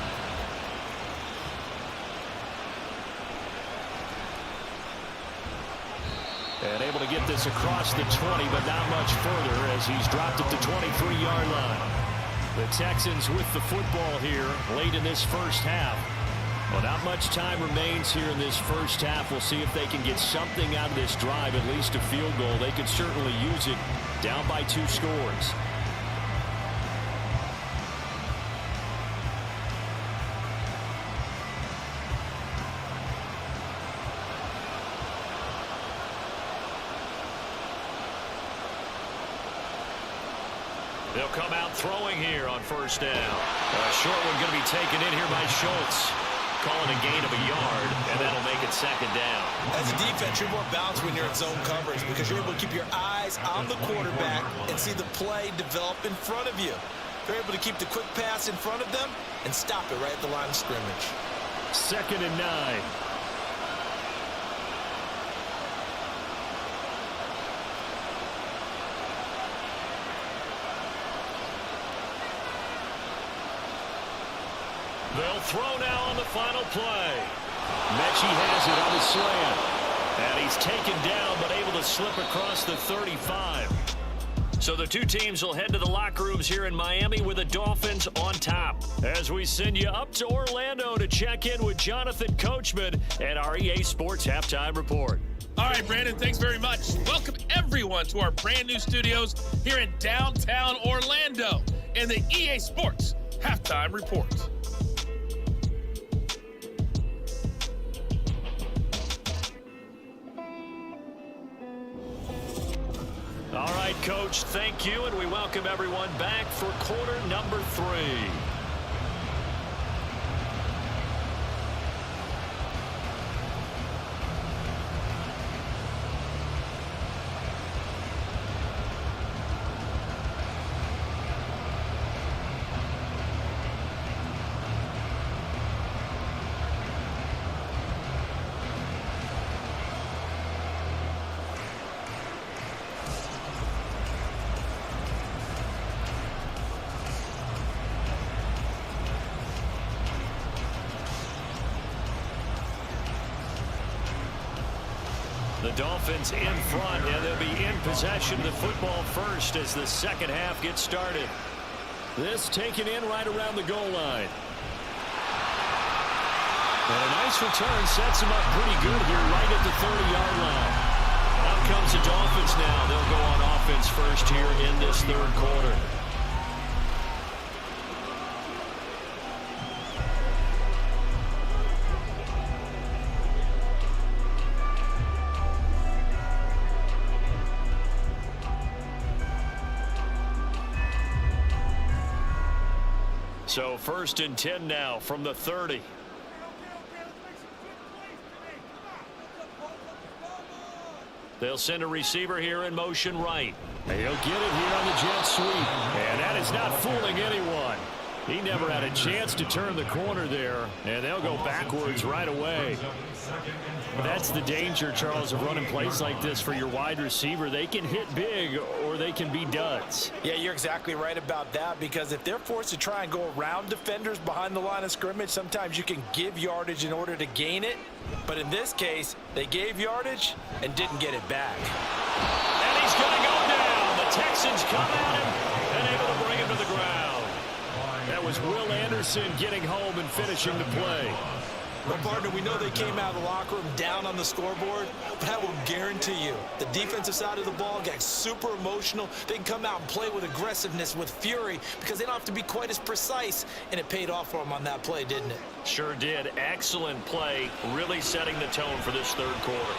And able to get this across the 20, but not much further as he's dropped at the 23-yard line. The Texans with the football here late in this first half. Well, not much time remains here in this first half. We'll see if they can get something out of this drive, at least a field goal. They could certainly use it down by 2 scores. They'll come out throwing here on first down. A short one going to be taken in here by Schultz. Calling a gain of a yard, and that'll make it second down. As a defense, you're more balanced when you're in zone coverage because you're able to keep your eyes on the quarterback and see the play develop in front of you. They're able to keep the quick pass in front of them and stop it right at the line of scrimmage. 2nd and 9. They'll throw now on the final play. Mechie has it on the slant. And he's taken down, but able to slip across the 35. So the two teams will head to the locker rooms here in Miami with the Dolphins on top. As we send you up to Orlando to check in with Jonathan Coachman and our EA Sports Halftime Report. All right, Brandon, thanks very much. Welcome, everyone, to our brand new studios here in downtown Orlando and the EA Sports Halftime Report. All right, right, Coach. Thank you, and we welcome everyone back for quarter number 3. The Dolphins in front, and they'll be in possession of the football first as the second half gets started. This taken in right around the goal line. And a nice return sets them up pretty good here right at the 30-yard line. Out comes the Dolphins now. They'll go on offense first here in this third quarter. So 1st and 10 now from the 30. They'll send a receiver here in motion right. And he'll get it here on the jet sweep. And that is not fooling anyone. He never had a chance to turn the corner there. And they'll go backwards right away. That's the danger, Charles, of running plays like this for your wide receiver. They can hit big or they can be duds. Yeah, you're exactly right about that, because if they're forced to try and go around defenders behind the line of scrimmage, sometimes you can give yardage in order to gain it. But in this case, they gave yardage and didn't get it back. And he's going to go down. The Texans come at him and able to bring him to the ground. That was Will Anderson getting home and finishing the play. Well, partner, we know they came out of the locker room down on the scoreboard, but I will guarantee you the defensive side of the ball got super emotional. They can come out and play with aggressiveness, with fury, because they don't have to be quite as precise, and it paid off for them on that play, didn't it? Sure did. Excellent play, really setting the tone for this third quarter.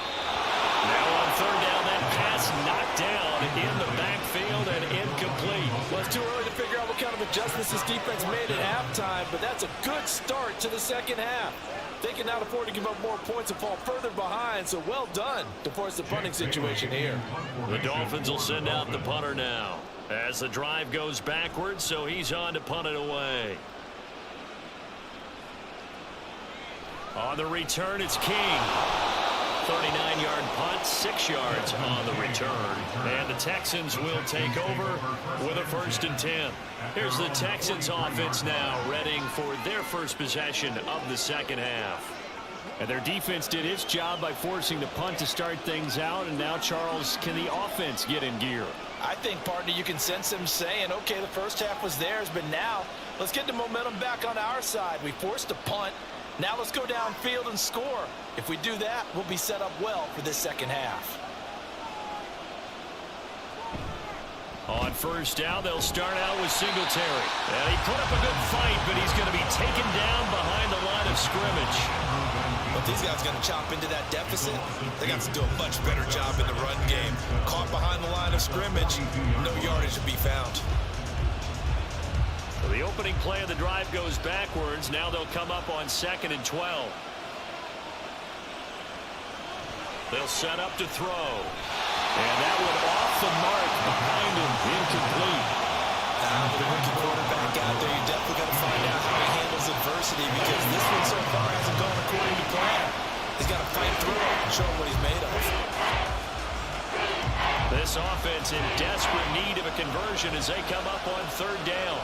Now on third down, that pass knocked down in the backfield and incomplete. Well, it's too early to figure out what kind of adjustments this defense made at halftime, but that's a good start to the second half. They can now afford to give up more points and fall further behind, so well done to force the punting situation here. The Dolphins will send out the punter now as the drive goes backwards, so he's on to punt it away. On the return, it's King. 39-yard punt, 6 yards on the return. And the Texans will take over with a 1st and 10. Here's the Texans offense now, readying for their first possession of the second half. And their defense did its job by forcing the punt to start things out. And now, Charles, can the offense get in gear? I think, partner, you can sense them saying, okay, the first half was theirs, but now let's get the momentum back on our side. We forced a punt. Now let's go downfield and score. If we do that, we'll be set up well for this second half. On first down, they'll start out with Singletary. And he put up a good fight, but he's going to be taken down behind the line of scrimmage. But these guys going to chop into that deficit. They got to do a much better job in the run game. Caught behind the line of scrimmage, no yardage to be found. So the opening play of the drive goes backwards. Now they'll come up on 2nd and 12. They'll set up to throw. And that one off the mark behind him, incomplete. Now with a rookie quarterback out there, you definitely got to find out how he handles adversity, because this one so far hasn't gone according to plan. He's got to fight through it and show him what he's made of. This offense in desperate need of a conversion as they come up on 3rd down.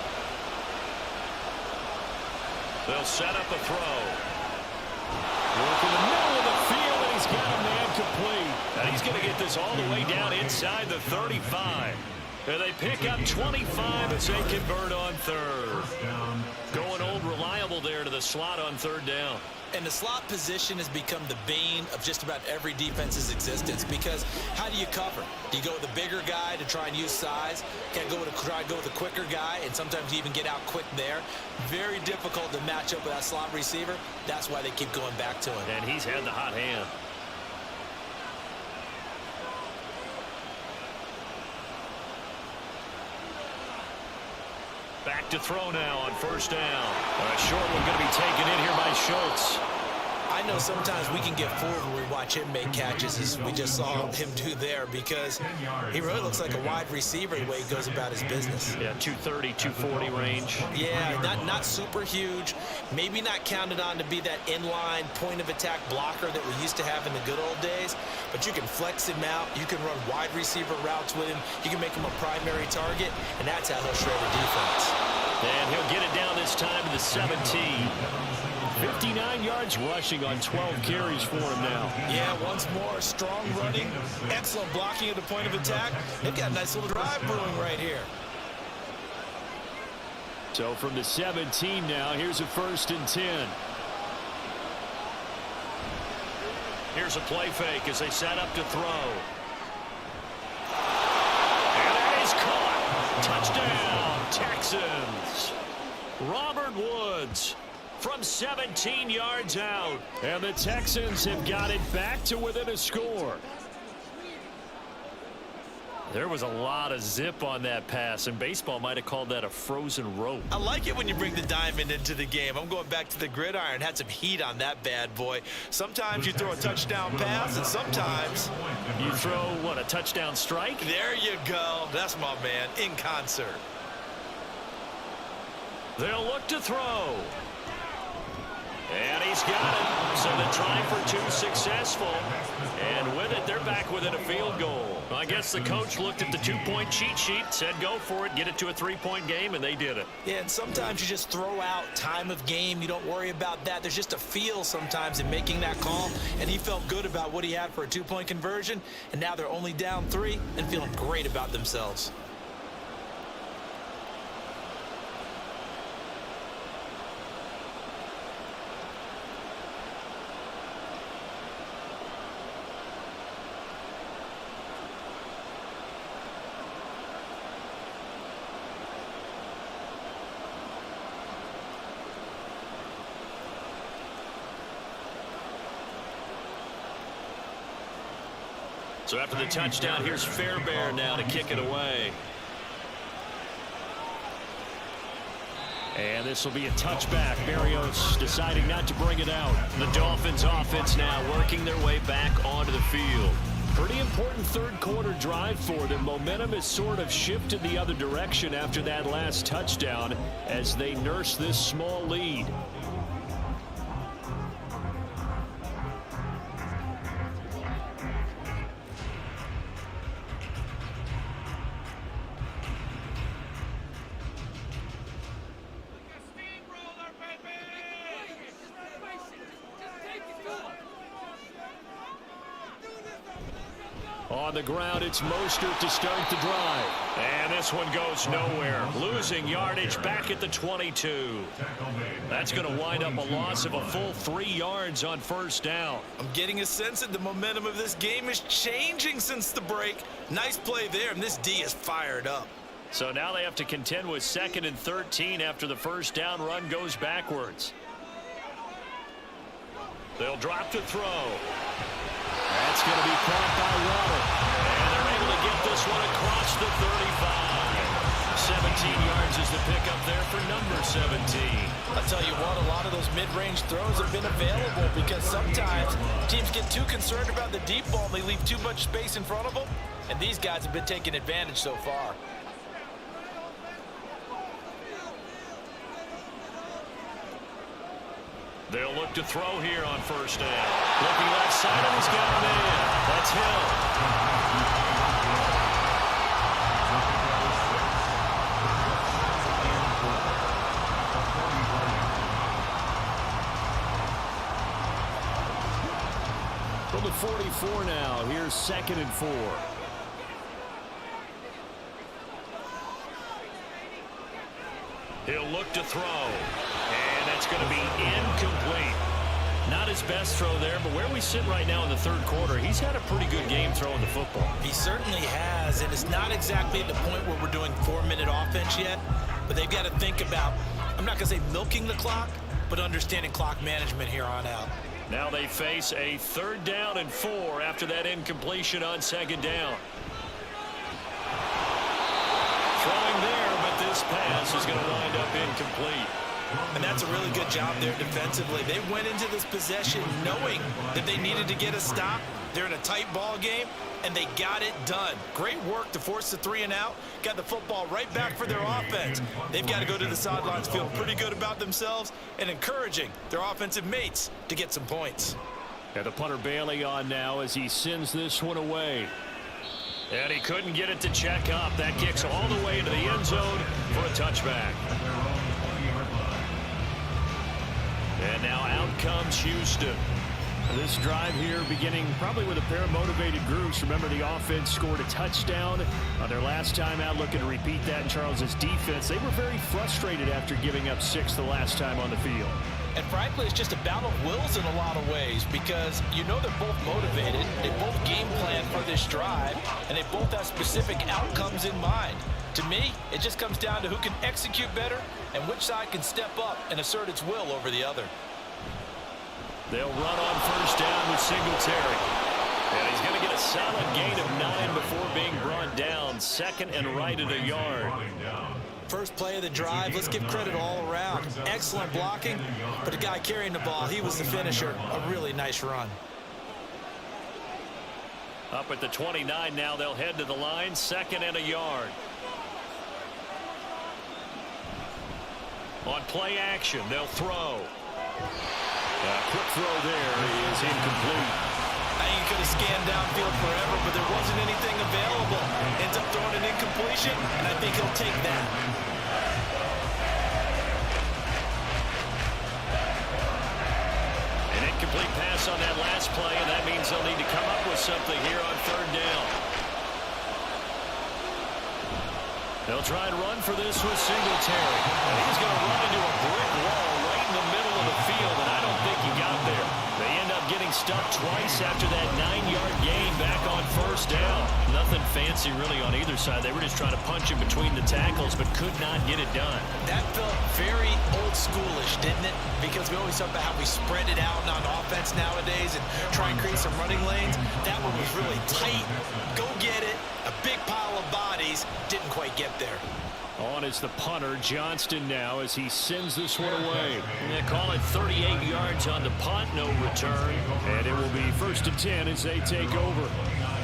They'll set up a throw. Work in the middle of the field, and he's got a man complete. And he's going to get this all the way down inside the 35. And they pick up 25 as they convert on 3rd. Going old reliable there to the slot on 3rd down. And the slot position has become the bane of just about every defense's existence, because how do you cover? Do you go with a bigger guy to try and use size? Can't go with try and go with a quicker guy, and sometimes you even get out quick there. Very difficult to match up with that slot receiver. That's why they keep going back to him. And he's had the hot hand. to throw now on first down. A short one going to be taken in here by Schultz. I know sometimes we can get fooled when we watch him make catches, as we just saw him do there, because he really looks like a wide receiver the way he goes about his business. Yeah, 230, 240 range. Yeah, not super huge. Maybe not counted on to be that inline point-of-attack blocker that we used to have in the good old days, but you can flex him out. You can run wide receiver routes with him. You can make him a primary target, and that's how he'll shred a defense. And he'll get it down this time to the 17. 59 yards rushing on 12 carries for him now. Yeah, once more, strong running, excellent blocking at the point of attack. They've got a nice little drive brewing right here. So from the 17 now, here's a 1st and 10. Here's a play fake as they set up to throw. And that is caught. Touchdown, Texans. Robert Woods from 17 yards out. And the Texans have got it back to within a score. There was a lot of zip on that pass, and baseball might have called that a frozen rope. I like it when you bring the diamond into the game. I'm going back to the gridiron. Had some heat on that bad boy. Sometimes you throw a touchdown pass, and sometimes you throw, what, a touchdown strike? There you go. That's my man, in concert. They'll look to throw. And he's got it. So the try for 2 successful. And with it, they're back within a field goal. Well, I guess the coach looked at the 2-point cheat sheet, said go for it, get it to a 3-point game, and they did it. Yeah, and sometimes you just throw out time of game. You don't worry about that. There's just a feel sometimes in making that call, and he felt good about what he had for a 2-point conversion, and now they're only down 3 and feeling great about themselves. So after the touchdown, here's Fairbairn now to kick it away. And this will be a touchback. Berrios deciding not to bring it out. The Dolphins offense now working their way back onto the field. Pretty important third quarter drive for them. Momentum has sort of shifted the other direction after that last touchdown as they nurse this small lead. On the ground, it's Mostert to start the drive. And this one goes nowhere. Losing yardage back at the 22. That's going to wind up a loss of a full 3 yards on first down. I'm getting a sense that the momentum of this game is changing since the break. Nice play there, and this D is fired up. So now they have to contend with 2nd and 13 after the first down run goes backwards. They'll drop to throw. That's going to be caught by Waddle. And they're able to get this one across the 35. 17 yards is the pickup there for number 17. I'll tell you what, a lot of those mid-range throws have been available because sometimes teams get too concerned about the deep ball and they leave too much space in front of them. And these guys have been taking advantage so far. They'll look to throw here on first down. Looking left side, and he's got a man. That's Hill. From the 44 now, here's 2nd and 4. He'll look to throw. And that's going to be incomplete. Not his best throw there, but where we sit right now in the third quarter, he's had a pretty good game throwing the football. He certainly has, and it's not exactly at the point where we're doing 4-minute offense yet, but they've got to think about, I'm not going to say milking the clock, but understanding clock management here on out. Now they face a 3rd down and 4 after that incompletion on 2nd down. Throwing there, but this pass pass is going to wind up incomplete. And that's a really good job there defensively. They went into this possession knowing that they needed to get a stop. They're in a tight ball game, and they got it done. Great work to force the 3 and out. Got the football right back for their offense. They've got to go to the sidelines feeling pretty good about themselves and encouraging their offensive mates to get some points. And the punter Bailey on now as he sends this one away. And he couldn't get it to check up. That kicks all the way into the end zone for a touchback. And now out comes Houston. This drive here beginning probably with a pair of motivated groups. Remember, the offense scored a touchdown on their last time out, looking to repeat that in Charles's defense. They were very frustrated after giving up 6 the last time on the field. And frankly, it's just a battle of wills in a lot of ways, because you know they're both motivated, they both game plan for this drive, and they both have specific outcomes in mind. To me, it just comes down to who can execute better and which side can step up and assert its will over the other. They'll run on first down with Singletary. And he's going to get a solid gain of 9 before being brought down. Second and right at a yard. First play of the drive, let's give credit all around. Excellent blocking, but the guy carrying the ball, he was the finisher. A really nice run. Up at the 29 now, they'll head to the line. Second and a yard. On play action, they'll throw. Quick throw there is incomplete. I think he could have scanned downfield forever, but there wasn't anything available. Ends up throwing an incompletion, and I think he'll take that. An incomplete pass on that last play, and that means they'll need to come up with something here on third down. They'll try and run for this with Singletary. And he's going to run into a brick wall right in the middle of the field, and I don't think he got there. They end up getting stuck twice after that 9-yard gain back on first down. Nothing fancy really on either side. They were just trying to punch him between the tackles, but could not get it done. That felt very old schoolish, didn't it? Because we always talk about how we spread it out on offense nowadays and try and create some running lanes. That one was really tight. Go get it. A big pile of bodies. Didn't quite get there. On is the punter, Johnston, now as he sends this one away. They call it 38 yards on the punt, no return. And it will be 1st and 10 as they take over.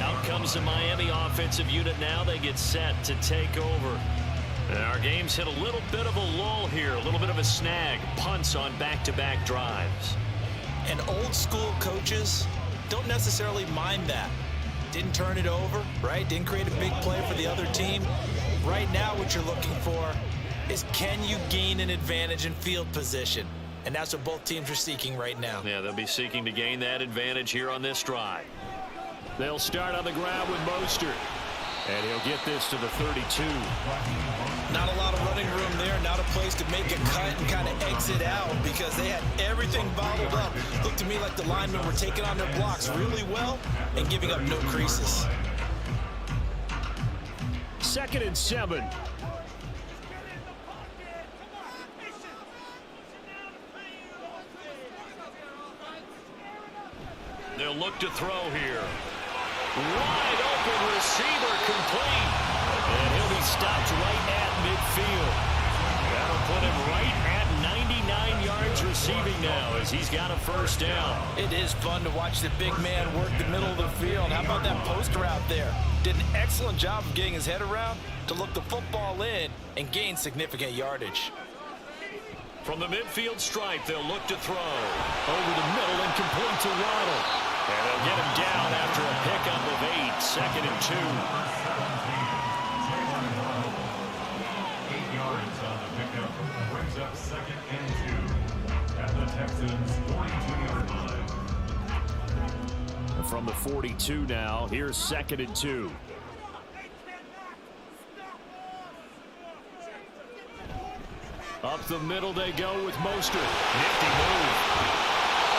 Out comes the Miami offensive unit now. They get set to take over. And our game's hit a little bit of a lull here, a little bit of a snag. Punts on back-to-back drives. And old school coaches don't necessarily mind that. Didn't turn it over, right? Didn't create a big play for the other team. Right now what you're looking for is, can you gain an advantage in field position? And that's what both teams are seeking right now. Yeah, they'll be seeking to gain that advantage here on this drive. They'll start on the ground with Mostert. And he'll get this to the 32. Not a lot of running room there, not a place to make a cut and kind of exit out, because they had everything bottled up. Looked to me like the linemen were taking on their blocks really well and giving up no creases. 2nd and 7. They'll look to throw here. Wide open receiver, complete. And he'll be stopped right at midfield. That'll put him right at 99 yards receiving now as he's got a first down. It is fun to watch the big man work the middle of the field. How about that post route there? Did an excellent job of getting his head around to look the football in and gain significant yardage. From the midfield stripe, they'll look to throw. Over the middle and complete to Waddle. And they'll get him down after a pickup of 8. 2nd and 2. 8 yards on the pickup brings up 2nd and 2 at the Texans' 42-yard line. From the 42 now, here's 2nd and 2. Up the middle they go with Mostert. Nifty move.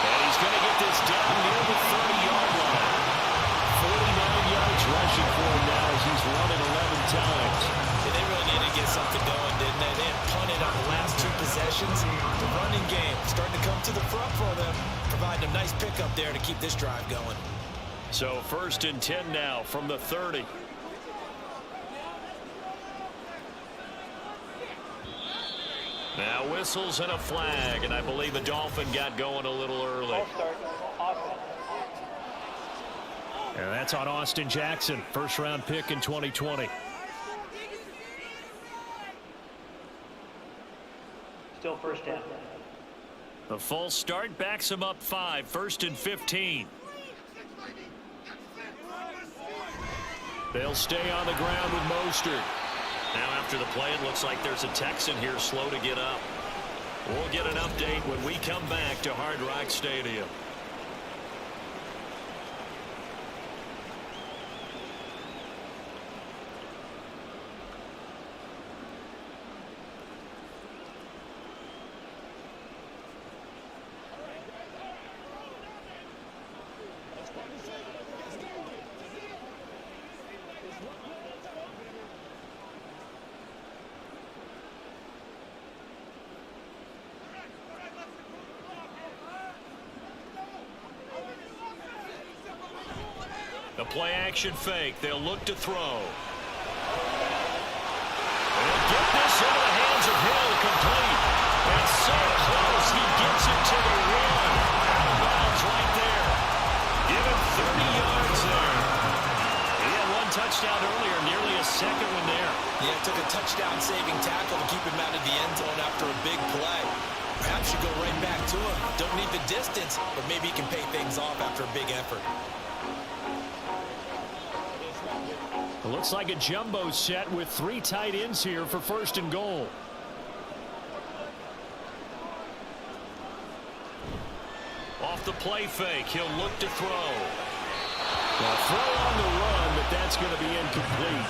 And he's going to get this down near the 30-yard line. 49 yards rushing for him now as he's running 11 times. Yeah, they really needed to get something going, didn't they? They had punted on the last 2 possessions. The running game starting to come to the front for them, providing a nice pickup there to keep this drive going. So 1st and 10 now from the 30. Now whistles and a flag, and I believe a Dolphin got going a little early. And that's on Austin Jackson, first-round pick in 2020. Still first down. The false start backs him up 5, 1st and 15. They'll stay on the ground with Mostert. Now after the play, it looks like there's a Texan here slow to get up. We'll get an update when we come back to Hard Rock Stadium. The play action fake. They'll look to throw. They'll get this into the hands of Hill, complete. And so close, he gets it to the one. Out of bounds right there. Give him 30 yards there. He had one touchdown earlier, nearly a second one there. Yeah, took a touchdown-saving tackle to keep him out of the end zone after a big play. Perhaps you go right back to him. Don't need the distance, but maybe he can pay things off after a big effort. It looks like a jumbo set with 3 tight ends here for 1st and goal. Off the play fake, he'll look to throw. Well, throw on the run, but that's going to be incomplete.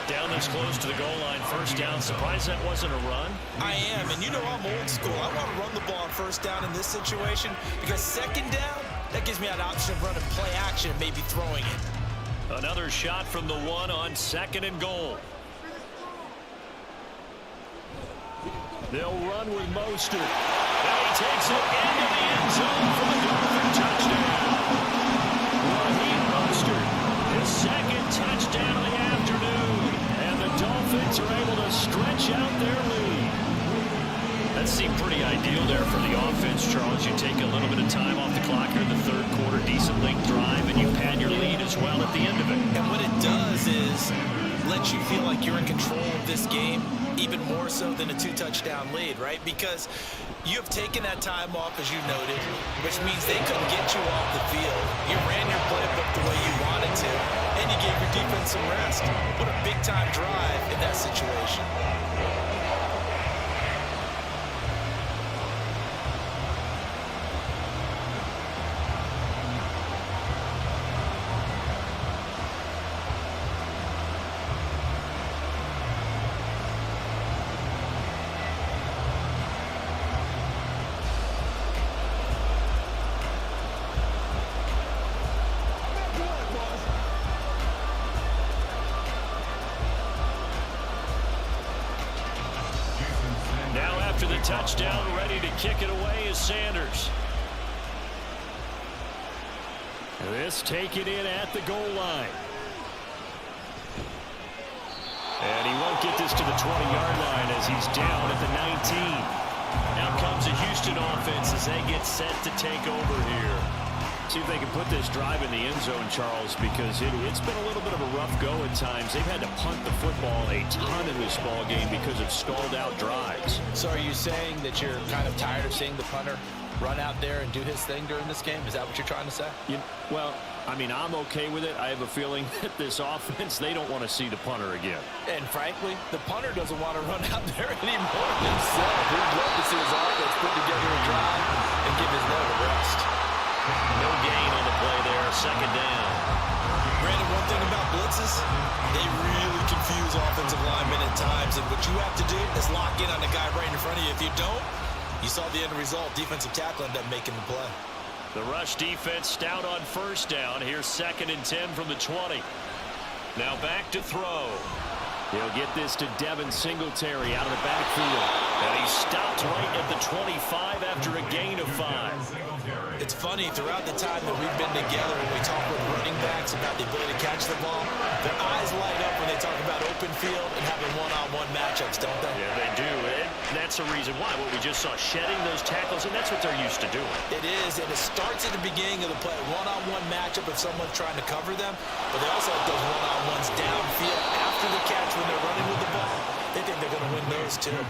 Down this close to the goal line, 1st down. Surprised that wasn't a run? I am, and you know I'm old school. I want to run the ball on 1st down in this situation because 2nd down, that gives me an option of running play action and maybe throwing it. Another shot from the 1 on 2nd and goal. They'll run with Mostert. And he takes it into the end zone for the Dolphin touchdown. Raheem Mostert, his 2nd touchdown of the afternoon. And the Dolphins are able to stretch out their lead. That seemed pretty ideal there for the offense, Charles. You take a little bit of time off the clock here in the 3rd quarter, decent length drive, and you pad your lead as well at the end of it. And what it does is let you feel like you're in control of this game, even more so than a 2-touchdown lead, right? Because you have taken that time off, as you noted, which means they couldn't get you off the field. You ran your playbook the way you wanted to, and you gave your defense some rest. What a big-time drive in that situation. Touchdown, ready to kick it away is Sanders. This taken in at the goal line. And he won't get this to the 20-yard line as he's down at the 19. Now comes a Houston offense as they get set to take over here. See if they can put this drive in the end zone, Charles, because it's been a little bit of a rough go at times. They've had to punt the football a ton in this ball game because of stalled-out drives. So are you saying that you're kind of tired of seeing the punter run out there and do his thing during this game? Is that what you're trying to say? Well, I mean, I'm okay with it. I have a feeling that this offense, they don't want to see the punter again. And frankly, the punter doesn't want to run out there anymore himself. He'd love to see his offense put together a drive and give his leg a rest. No gain on the play there, 2nd down. Brandon, one thing about blitzes, they really confuse offensive linemen at times, and what you have to do is lock in on the guy right in front of you. If you don't, you saw the end result. Defensive tackle ended up making the play. The rush defense stout on 1st down. Here's 2nd and 10 from the 20. Now back to throw. He'll get this to Devin Singletary out of the backfield. And he stopped right at the 25 after a gain of 5. It's funny, throughout the time that we've been together when we talk with running backs about the ability to catch the ball, their eyes light up when they talk about open field and having one-on-one matchups, don't they? Yeah, they do. That's the reason why. What we just saw, shedding those tackles, and that's what they're used to doing. It is, and it starts at the beginning of the play. One-on-one matchup if someone's trying to cover them, but they also have those one-on-ones downfield after the catch when they're running with the ball. They think they're going to win those too.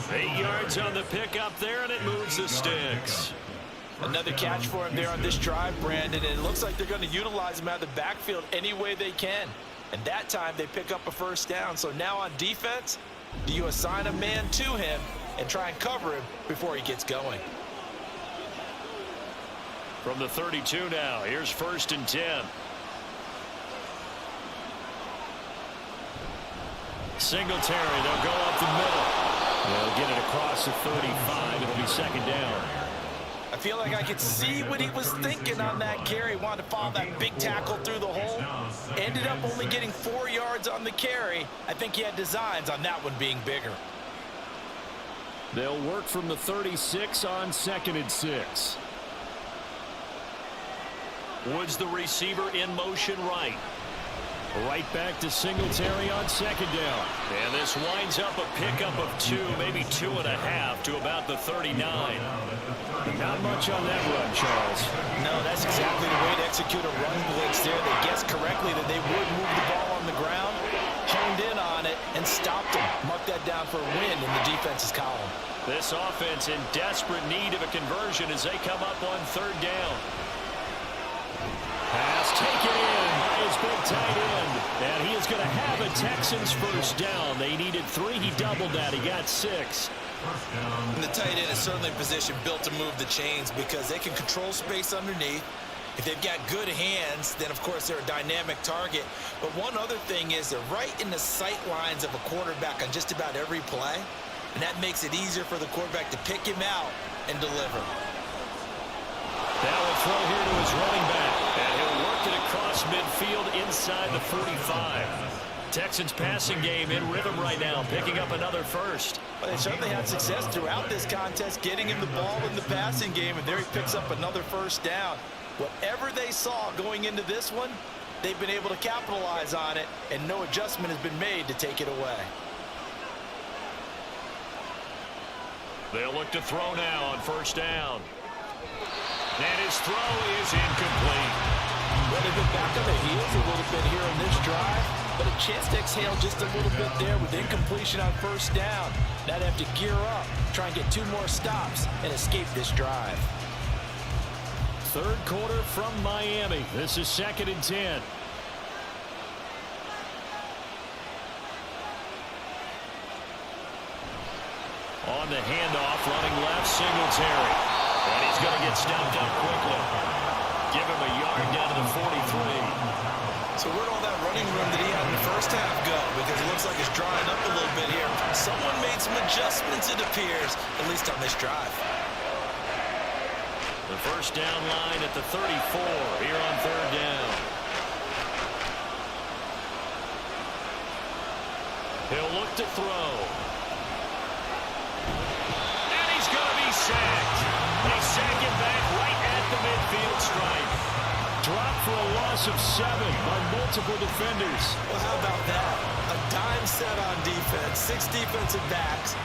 8 yards on the pickup there, and it moves the sticks. Another catch for him there on this drive, Brandon, and it looks like they're going to utilize him out of the backfield any way they can. And that time they pick up a first down. So now on defense, do you assign a man to him and try and cover him before he gets going? From the 32 now, here's 1st and 10. Singletary, they'll go up the middle. They'll get it across the 35. It'll be 2nd down. I feel like I could see what he was thinking on that carry. Wanted to follow that big tackle through the hole. Ended up only getting 4 yards on the carry. I think he had designs on that one being bigger. They'll work from the 36 on 2nd and 6. Woods the receiver in motion right. Right back to Singletary on 2nd down. And this winds up a pickup of 2, maybe 2.5 to about the 39. Not much on that run, Charles. No, that's exactly the way to execute a run blitz there. They guessed correctly that they would move the ball on the ground, honed in on it, and stopped them. Mark that down for a win in the defense's column. This offense in desperate need of a conversion as they come up on 3rd down. Pass taken in by his big tight end. And he is going to have a Texans first down. They needed 3. He doubled that. He got 6. And the tight end is certainly a position built to move the chains because they can control space underneath. If they've got good hands, then, of course, they're a dynamic target. But one other thing is they're right in the sight lines of a quarterback on just about every play. And that makes it easier for the quarterback to pick him out and deliver. Now a throw here to his running back. And he'll work it across midfield inside the 45. Texans passing game in rhythm right now, picking up another first. Well, they certainly had success throughout this contest, getting him the ball in the passing game, and there he picks up another first down. Whatever they saw going into this one, they've been able to capitalize on it, and no adjustment has been made to take it away. They'll look to throw now on 1st down. And his throw is incomplete. Well, they've been back on their heels a little bit here in this drive, but a chance to exhale just a little bit there with incompletion on 1st down. Now they have to gear up, try and get 2 more stops, and escape this drive. 3rd quarter from Miami. This is 2nd and 10. On the handoff, running left, Singletary. And he's going to get stopped up quickly. Give him a yard down to the 43. So where'd all that running room that he had in the first half go? Because it looks like it's drying up a little bit here. Someone made some adjustments, it appears, at least on this drive. The first down line at the 34 here on 3rd down. He'll look to throw. And he's going to be sacked. They sack him back right at the midfield stripe. Dropped for a loss of 7 by multiple defenders. Well, how about that? A dime set on defense, 6 defensive backs.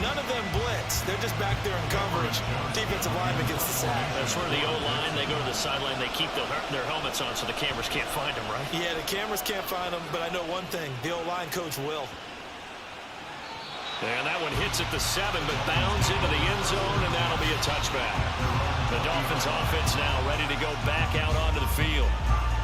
None of them blitz. They're just back there in coverage. Defensive lineman gets the sack. That's where the O-line, they go to the sideline, they keep their helmets on so the cameras can't find them, right? Yeah, the cameras can't find them, but I know one thing. The O-line coach will. And that one hits at the 7, but bounds into the end zone, and that'll be a touchback. The Dolphins offense now ready to go back out onto the field.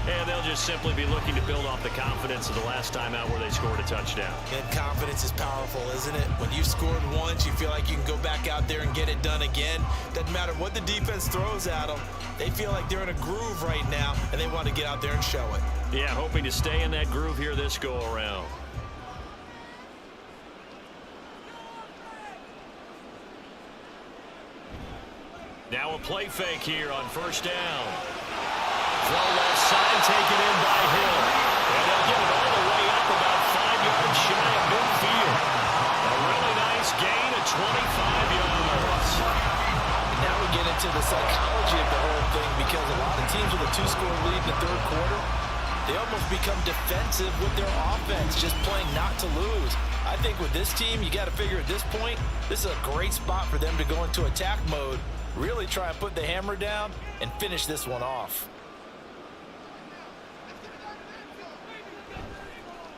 And they'll just simply be looking to build off the confidence of the last time out where they scored a touchdown. And confidence is powerful, isn't it? When you've scored once, you feel like you can go back out there and get it done again. Doesn't matter what the defense throws at them. They feel like they're in a groove right now, and they want to get out there and show it. Yeah, hoping to stay in that groove here this go-around. Now a play fake here on 1st down. Throw left side, taken in by Hill. And they'll get it all the way up about 5 yards shy of midfield. A really nice gain of 25 yards. Now we get into the psychology of the whole thing because a lot of teams with a 2-score lead in the 3rd quarter, They almost become defensive with their offense, just playing not to lose. I think with this team, you got to figure at this point, this is a great spot for them to go into attack mode, really try and put the hammer down and finish this one off.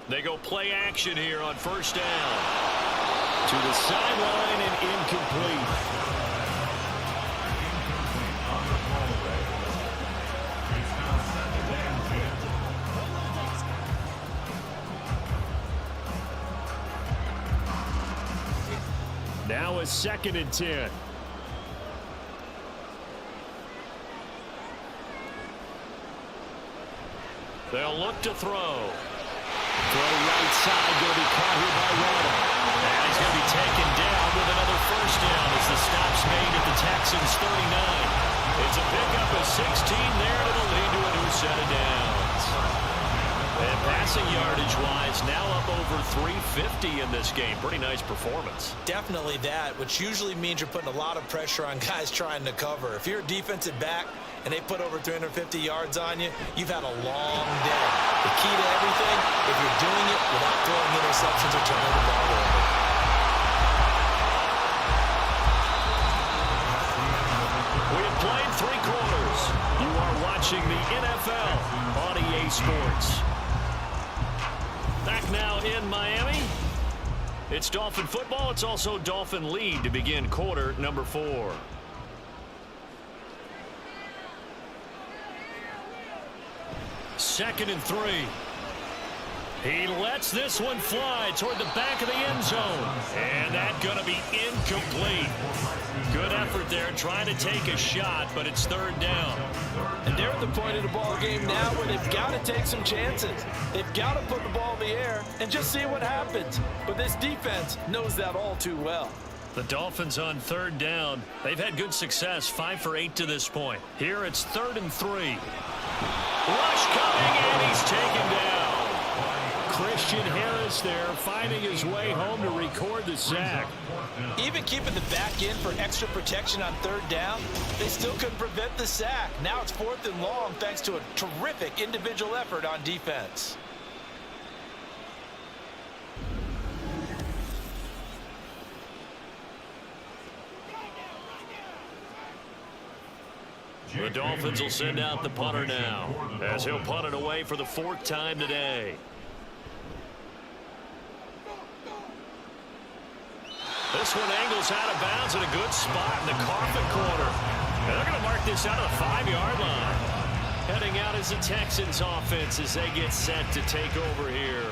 They go play action here on first down. To the sideline and incomplete. Now a 2nd and 10. They'll look to throw. Throw right side, going to be caught here by Wack. And he's going to be taken down with another first down as the stop's made at the Texans' 39. It's a pickup of 16 there, and it'll lead to a new set of downs. And passing yardage-wise, now up over 350 in this game. Pretty nice performance. Definitely that, which usually means you're putting a lot of pressure on guys trying to cover. If you're a defensive back and they put over 350 yards on you, you've had a long day. The key to everything, if you're doing it without throwing interceptions or turning the ball over. We have played 3 quarters. You are watching the NFL on EA Sports. Back now in Miami. It's Dolphin football. It's also Dolphin lead to begin quarter number 4. Second and 3. He lets this one fly toward the back of the end zone. And that's going to be incomplete. Good effort there trying to take a shot, but it's 3rd down. And they're at the point of the ball game now where they've got to take some chances. They've got to put the ball in the air and just see what happens. But this defense knows that all too well. The Dolphins on 3rd down. They've had good success, 5 for 8 to this point. Here it's 3rd and 3. Rush coming, and he's taken down. Christian Harris there finding his way home to record the sack. Even keeping the back in for extra protection on 3rd down, they still couldn't prevent the sack. Now it's 4th and long thanks to a terrific individual effort on defense. The Dolphins will send out the punter now as he'll punt it away for the 4th time today. This one angles out of bounds in a good spot in the coffin corner. And they're going to mark this out of the 5-yard line. Heading out is the Texans offense as they get set to take over here.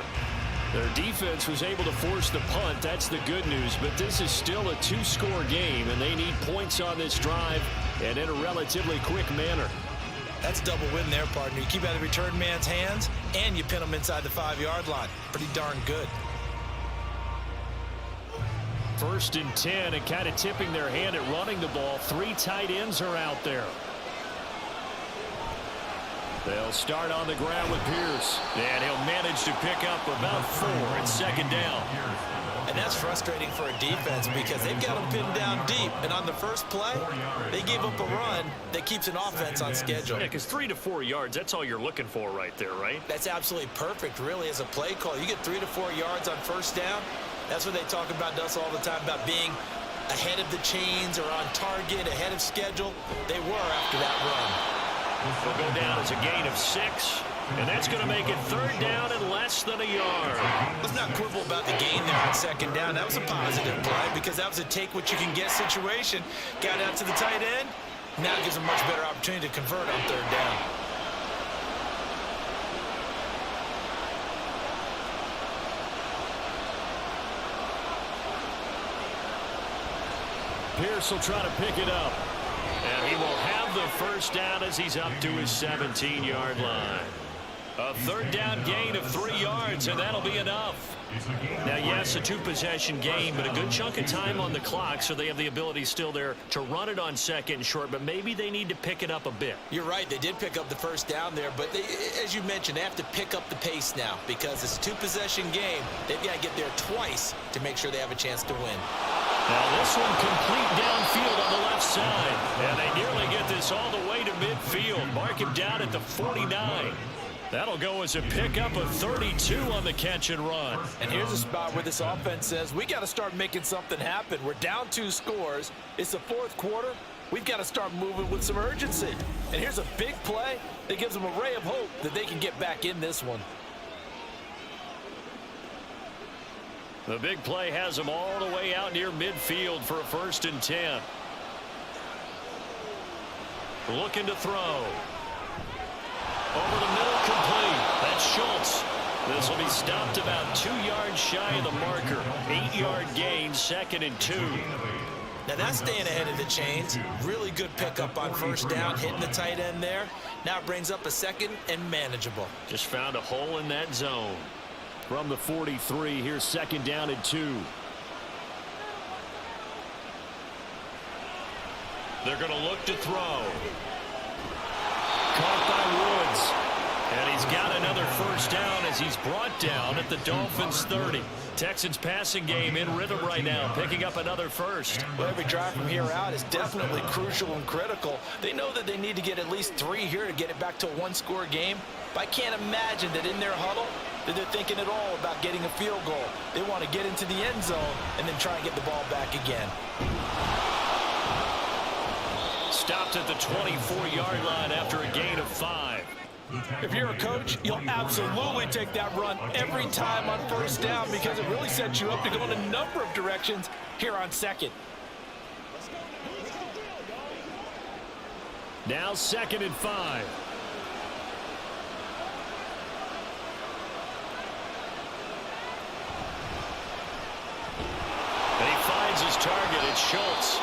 Their defense was able to force the punt. That's the good news. But this is still a 2-score game, and they need points on this drive and in a relatively quick manner. That's a double win there, partner. You keep out of the return man's hands, and you pin them inside the 5-yard line. Pretty darn good. 1st and 10, and kind of tipping their hand at running the ball. 3 tight ends are out there. They'll start on the ground with Pierce, and he'll manage to pick up about 4 at 2nd down. And that's frustrating for a defense because they've got them pinned down deep, and on the first play, they gave up a run that keeps an offense on schedule. Yeah, because 3 to 4 yards, that's all you're looking for right there, right? That's absolutely perfect, really, as a play call. You get 3 to 4 yards on 1st down. That's what they talk about to us all the time, about being ahead of the chains or on target, ahead of schedule. They were after that run. Will go down as a gain of 6, and that's going to make it 3rd down and less than a yard. Let's not quibble about the gain there on 2nd down. That was a positive play because that was a take-what-you-can-get situation. Got out to the tight end. Now it gives them a much better opportunity to convert on 3rd down. Pierce will try to pick it up. And he will have the 1st down as he's up to his 17-yard line. A 3rd down gain of 3 yards, and that'll be enough. Now, yes, a 2-possession game, but a good chunk of time on the clock, so they have the ability still there to run it on 2nd and short, but maybe they need to pick it up a bit. You're right. They did pick up the 1st down there, but they, as you mentioned, they have to pick up the pace now because it's a 2-possession game. They've got to get there twice to make sure they have a chance to win. Now this one complete downfield on the left side. And they nearly get this all the way to midfield. Mark him down at the 49. That'll go as a pickup of 32 on the catch and run. And here's a spot where this offense says, we got to start making something happen. We're down 2 scores. It's the 4th quarter. We've got to start moving with some urgency. And here's a big play that gives them a ray of hope that they can get back in this one. The big play has them all the way out near midfield for a 1st and 10. Looking to throw. Over the middle, complete. That's Schultz. This will be stopped about 2 yards shy of the marker. 8-yard gain, 2nd and 2. Now that's staying ahead of the chains. Really good pickup on 1st down, hitting the tight end there. Now it brings up a 2nd and manageable. Just found a hole in that zone. From the 43, here's 2nd down and 2. They're going to look to throw. Caught by Woods. And he's got another 1st down as he's brought down at the Dolphins' 30. Texans passing game in rhythm right now, picking up another 1st. Well, every drive from here out is definitely crucial and critical. They know that they need to get at least 3 here to get it back to a 1-score game. But I can't imagine that in their huddle that they're thinking at all about getting a field goal. They want to get into the end zone and then try and get the ball back again. Stopped at the 24-yard line after a gain of 5. If you're a coach, you'll absolutely take that run every time on 1st down because it really sets you up to go in a number of directions here on 2nd. Now 2nd and 5. And he finds his target. It's Schultz.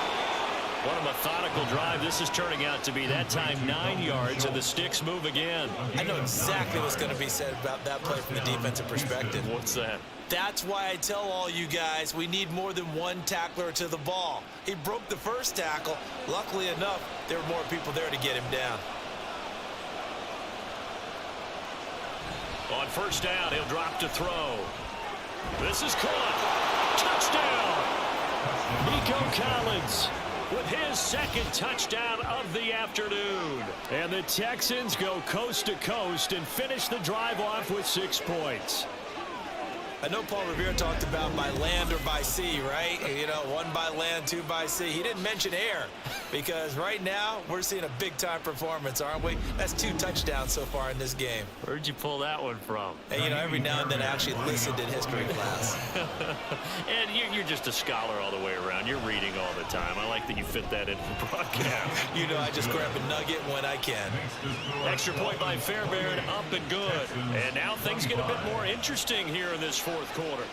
What a methodical drive this is turning out to be. That time 9 yards, and the sticks move again. I know exactly what's going to be said about that play from the defensive perspective. What's that? That's why I tell all you guys we need more than one tackler to the ball. He broke the 1st tackle. Luckily enough, there were more people there to get him down. On 1st down, he'll drop to throw. This is caught. Touchdown. Nico Collins with his 2nd touchdown of the afternoon. And the Texans go coast to coast and finish the drive off with 6 points. I know Paul Revere talked about by land or by sea, right? You know, 1 by land, 2 by sea. He didn't mention air because right now we're seeing a big-time performance, aren't we? That's 2 touchdowns so far in this game. Where'd you pull that one from? And, you know, every now and then I actually listened in history class. And you're just a scholar all the way around. You're reading all the time. I like that you fit that into the broadcast. You know, I just grab a nugget when I can. Extra point by Fairbairn, up and good. And now things get a bit more interesting here in this 4th quarter.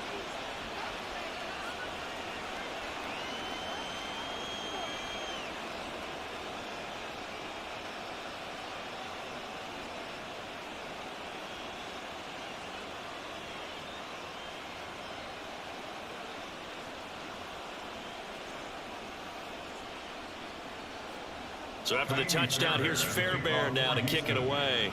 So after the touchdown, here's Fairbairn now to kick it away.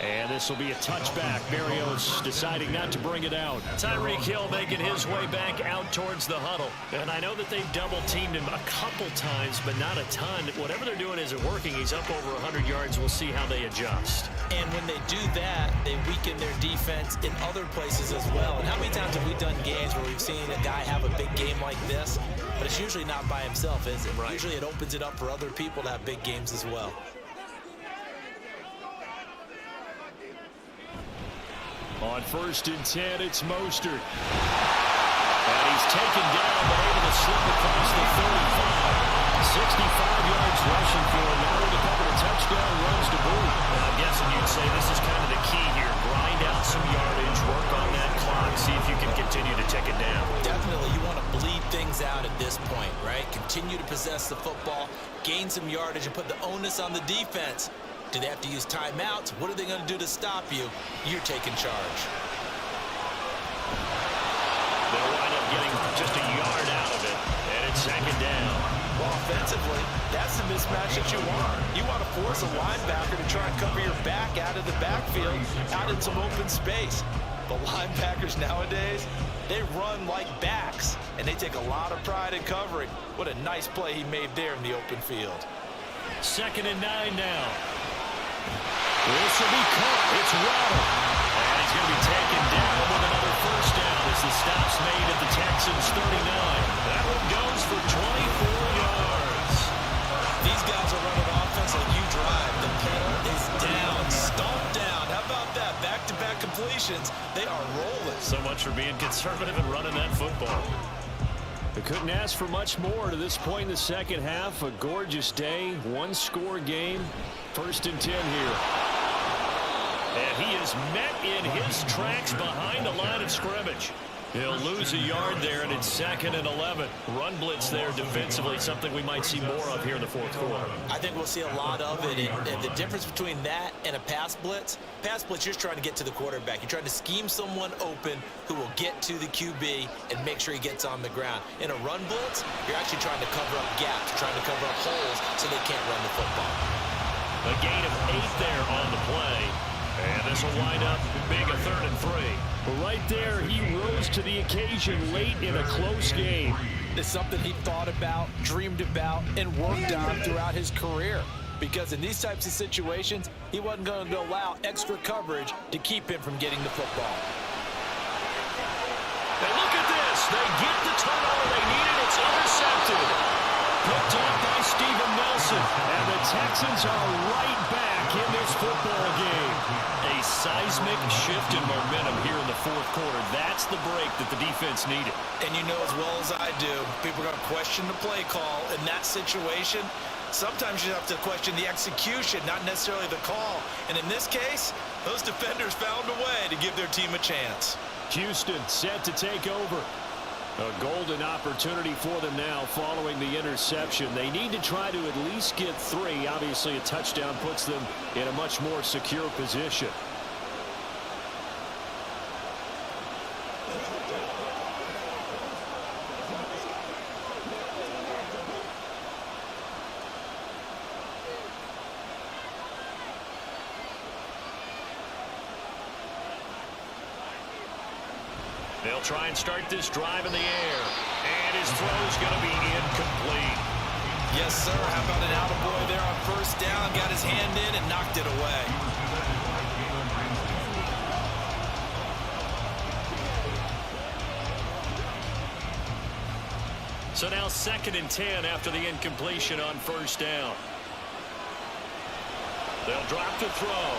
And this will be a touchback. Berrios deciding not to bring it out. Tyreek Hill making his way back out towards the huddle. And I know that they've double-teamed him a couple times, but not a ton. Whatever they're doing isn't working. He's up over 100 yards. We'll see how they adjust. And when they do that, they weaken their defense in other places as well. And how many times have we done games where we've seen a guy have a big game like this? But it's usually not by himself, is it? Right. Usually it opens it up for other people to have big games as well. On 1st and 10, it's Mostert. And he's taken down, but able to slip across the 35. 65 yards rushing for him. Now to cover the touchdown runs to boot. And I'm guessing you'd say this is kind of the key here. Grind out some yardage, work on that clock, see if you can continue to tick it down. Definitely, you want to bleed things out at this point, right? Continue to possess the football, gain some yardage, and put the onus on the defense. Do they have to use timeouts? What are they going to do to stop you? You're taking charge. They'll wind up getting just a yard out of it, and it's 2nd down. Well, offensively, that's the mismatch that you want. You want to force a linebacker to try and cover your back out of the backfield, out in some open space. But linebackers nowadays, they run like backs, and they take a lot of pride in covering. What a nice play he made there in the open field. 2nd and 9 now. This will be caught. It's Waddle. And he's going to be taken down with another first down as the stop's made at the Texans' 39. That one goes for 24 yards. These guys are running offense like you drive. The pedal is down, stomped down. How about that? Back-to-back completions. They are rolling. So much for being conservative and running that football. They couldn't ask for much more to this point in the second half. A gorgeous day, one-score game. 1st and 10 here. And he is met in his tracks behind the line of scrimmage. He'll lose a yard there, and it's 2nd and 11. Run blitz there defensively, something we might see more of here in the 4th quarter. I think we'll see a lot of it. And the difference between that and a pass blitz, you're just trying to get to the quarterback. You're trying to scheme someone open who will get to the QB and make sure he gets on the ground. In a run blitz, you're actually trying to cover up gaps, trying to cover up holes so they can't run the football. A gain of 8 there on the play. And this will wind up being a 3rd and 3. Well, right there, he rose to the occasion late in a close game. It's something he thought about, dreamed about, and worked on throughout his career. Because in these types of situations, he wasn't going to allow extra coverage to keep him from getting the football. And look at this. They get the turnover they needed. It's intercepted. Picked off by Steven Nelson. And the Texans are right back in this football game. A seismic shift in momentum here in the 4th quarter. That's the break that the defense needed. And you know as well as I do, people are going to question the play call in that situation. Sometimes you have to question the execution, not necessarily the call. And in this case, those defenders found a way to give their team a chance. Houston set to take over. A golden opportunity for them now following the interception. They need to try to at least get 3. Obviously, a touchdown puts them in a much more secure position. They'll try and start this drive in the air. And his throw's going to be incomplete. Yes, sir. How about an attaboy there on 1st down? Got his hand in and knocked it away. So now 2nd and 10 after the incompletion on 1st down. They'll drop to throw.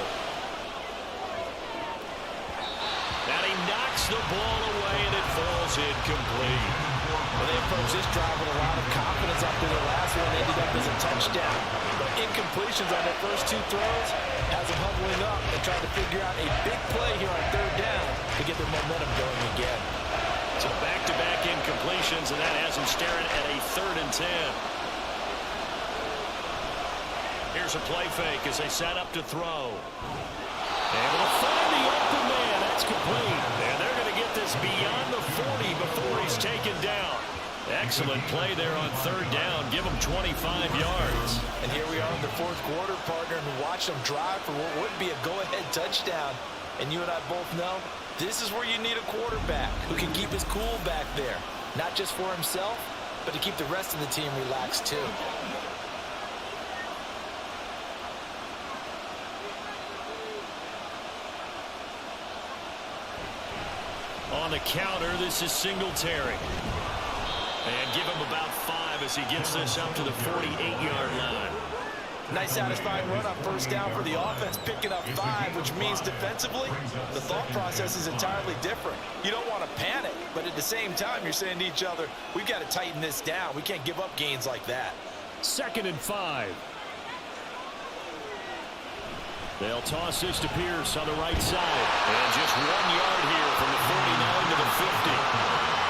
And he knocks the ball away, and it falls incomplete. Well, they approached this drive with a lot of confidence after the last one ended up as a touchdown. But incompletions on their first 2 throws has them huddling up and trying to figure out a big play here on 3rd down to get their momentum going again. So back-to-back incompletions, and that has them staring at a 3rd and 10. Here's a play fake as they set up to throw. Able to find the open man. That's complete. And they're going to get this beyond the 40 before he's taken down. Excellent play there on 3rd down. Give them 25 yards. And here we are in the 4th quarter, partner, and watch them drive for what would be a go-ahead touchdown. And you and I both know this is where you need a quarterback who can keep his cool back there. Not just for himself, but to keep the rest of the team relaxed too. On the counter, this is Singletary. And give him about 5 as he gets this up to the 48-yard line. Nice satisfying run on 1st down for the offense, picking up 5, which means defensively, the thought process is entirely different. You don't want to panic, but at the same time, you're saying to each other, we've got to tighten this down. We can't give up gains like that. 2nd and 5. They'll toss this to Pierce on the right side. And just 1 yard here from the 49 to the 50.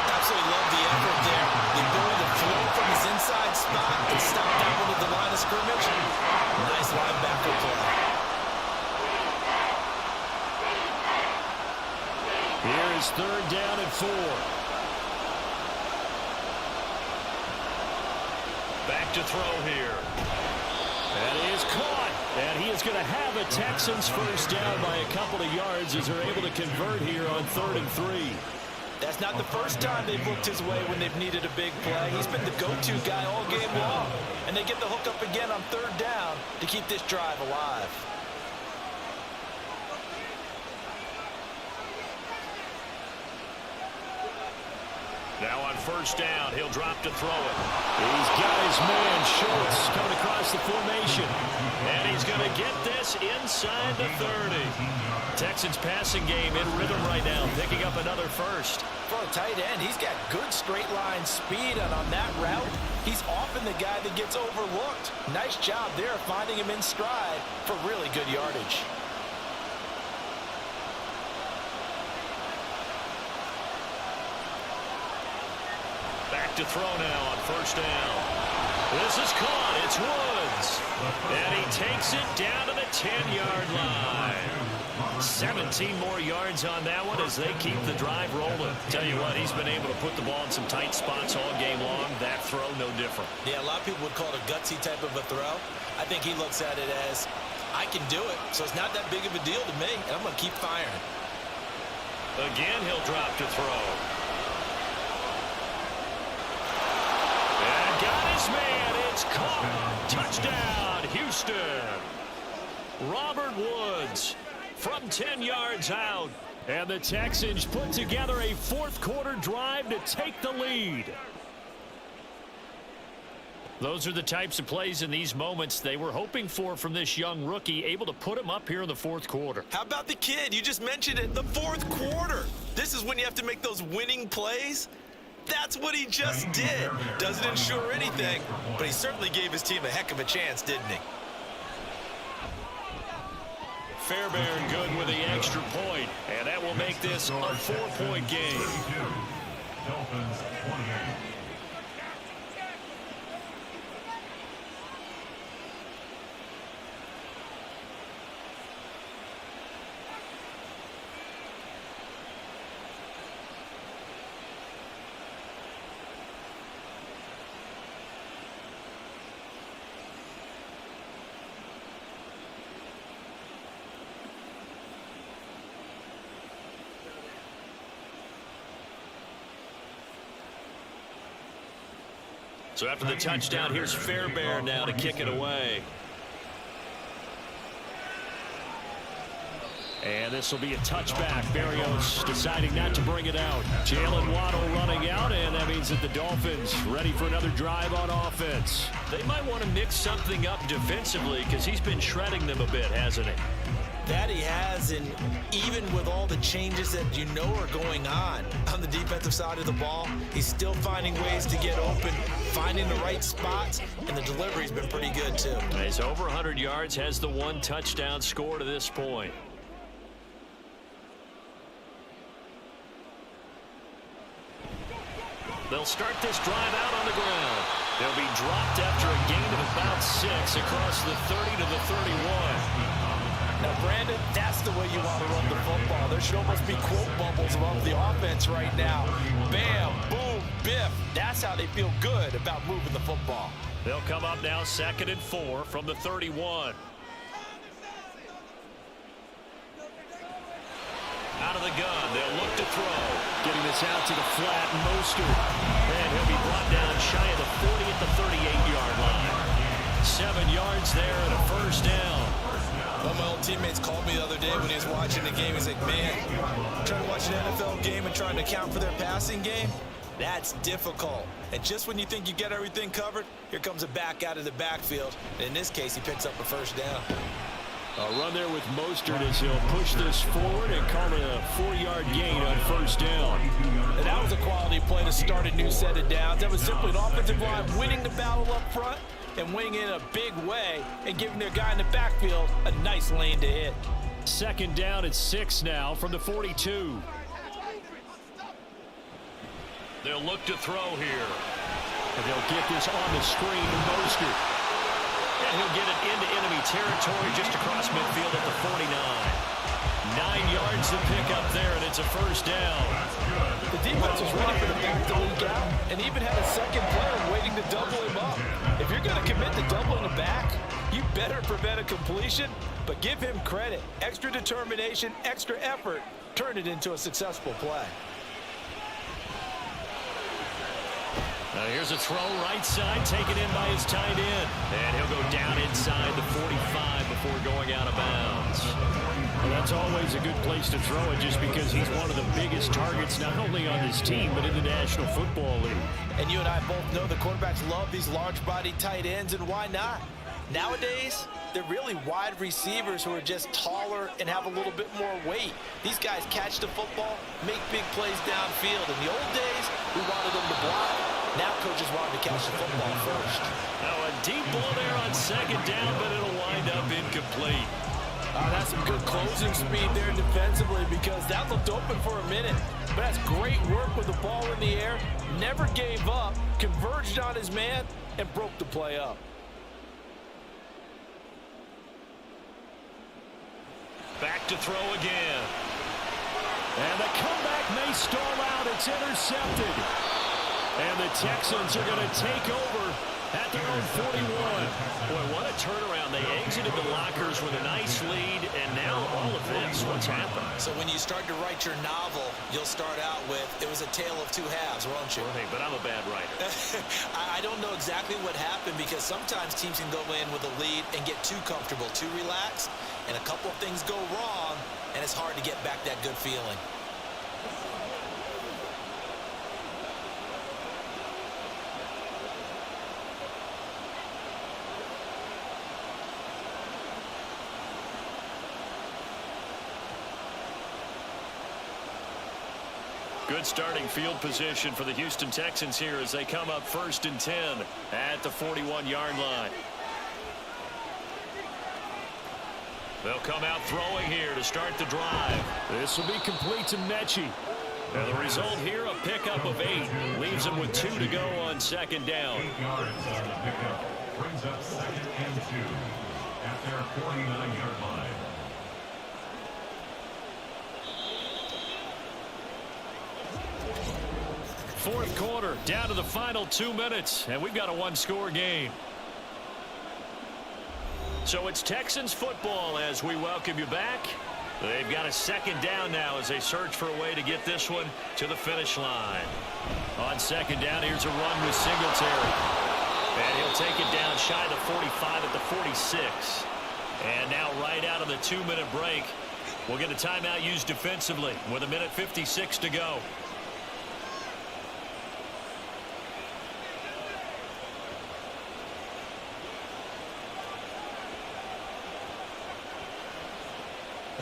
Absolutely love the effort there. The ability to throw from his inside spot and stop that one at the line of scrimmage. Nice linebacker play. Here is 3rd down and 4. Back to throw here. That is caught. And he is going to have a Texans first down by a couple of yards as they're able to convert here on 3rd and 3. That's not the first time they've looked his way when they've needed a big play. He's been the go-to guy all game long. And they get the hook up again on third down to keep this drive alive. Now on first down, he'll drop to throw it. He's got his man, Schultz, coming across the formation. And he's going to get this inside the 30. Texans passing game in rhythm right now, picking up another first. For a tight end, he's got good straight line speed, and on that route, he's often the guy that gets overlooked. Nice job there finding him in stride for really good yardage. Back to throw now on first down. This is caught. It's Woods. And he takes it down to the 10-yard line. 17 more yards on that one as they keep the drive rolling. Tell you what, he's been able to put the ball in some tight spots all game long. That throw, no different. Yeah, a lot of people would call it a gutsy type of a throw. I think he looks at it as, I can do it, so it's not that big of a deal to me, and I'm going to keep firing. Again, he'll drop to throw. Man, it's caught. Touchdown, Houston. Robert Woods from 10 yards out. And the Texans put together a fourth quarter drive to take the lead. Those are the types of plays in these moments they were hoping for from this young rookie, able to put him up here in the fourth quarter. How about the kid? You just mentioned it, the fourth quarter. This is when you have to make those winning plays. That's what he just did. Doesn't ensure anything, but he certainly gave his team a heck of a chance, didn't he? Fairbairn good with the extra point, and that will make this a 4-point game. Dolphins 28. So after the touchdown, here's Fairbairn now to kick it away. And this will be a touchback. Barrios deciding not to bring it out. Jalen Waddle running out, and that means that the Dolphins ready for another drive on offense. They might want to mix something up defensively because he's been shredding them a bit, hasn't he? That he has, and even with all the changes that you know are going on the defensive side of the ball, he's still finding ways to get open, finding the right spots, and the delivery's been pretty good too. He's over 100 yards, has the one touchdown score to this point. They'll start this drive out on the ground. They'll be dropped after a gain of about 6 across the 30 to the 31. Now, Brandon, that's the way you want to run the football. There should almost be quote bubbles above the offense right now. Bam, boom, biff. That's how they feel good about moving the football. They'll come up now 2nd and 4 from the 31. Out of the gun, they'll look to throw. Getting this out to the flat, Mostert. And he'll be brought down shy of the 40 at the 38-yard line. 7 yards there and a first down. One of my old teammates called me the other day when he was watching the game. He's like, man, trying to watch an NFL game and trying to account for their passing game, that's difficult. And just when you think you get everything covered, here comes a back out of the backfield. And in this case, he picks up a first down. A run there with Mostert as he'll push this forward and call it a 4-yard gain on first down. And that was a quality play to start a new set of downs. That was simply an offensive line winning the battle up front and winning in a big way and giving their guy in the backfield a nice lane to hit. 2nd down at 6 now from the 42. They'll look to throw here. And they'll get this on the screen to Mostert. And he'll get it into enemy territory just across midfield at the 49. 9 yards to pick up there, and it's a first down. The defense was ready for the back to leak out and even had a second player waiting to double him up. If you're going to commit to doubling the back, you better prevent a completion, but give him credit. Extra determination, extra effort, turn it into a successful play. Here's a throw right side, taken in by his tight end. And he'll go down inside the 45 before going out of bounds. Well, that's always a good place to throw it just because he's one of the biggest targets not only on his team but in the National Football League. And you and I both know the quarterbacks love these large-bodied tight ends, and why not? Nowadays, they're really wide receivers who are just taller and have a little bit more weight. These guys catch the football, make big plays downfield. In the old days, we wanted them to block. Now coaches want them to catch the football first. Now a deep ball there on second down, but it'll wind up incomplete. That's some good closing speed there defensively because that looked open for a minute. But that's great work with the ball in the air. Never gave up, converged on his man, and broke the play up. Back to throw again. And the comeback may stall out. It's intercepted. And the Texans are going to take over at their own 41. Boy, what a turnaround. They exited the lockers with a nice lead, and now all of this, what's happened? So when you start to write your novel, you'll start out with, it was a tale of two halves, won't you? Well, hey, but I'm a bad writer. I don't know exactly what happened because sometimes teams can go in with a lead and get too comfortable, too relaxed, and a couple of things go wrong, and it's hard to get back that good feeling. Good starting field position for the Houston Texans here as they come up 1st and 10 at the 41-yard line. They'll come out throwing here to start the drive. This will be complete to Mechie. And the result here, a pickup of 8. Leaves them with 2 to go on second down. 8 yards on the pickup. Brings up 2nd and 2 at their 49-yard line. Fourth quarter, down to the final 2 minutes, and we've got a one-score game. So it's Texans football as we welcome you back. They've got a second down now as they search for a way to get this one to the finish line. On second down, here's a run with Singletary. And he'll take it down shy of the 45 at the 46. And now right out of the 2-minute break, we'll get a timeout used defensively with 1:56 to go.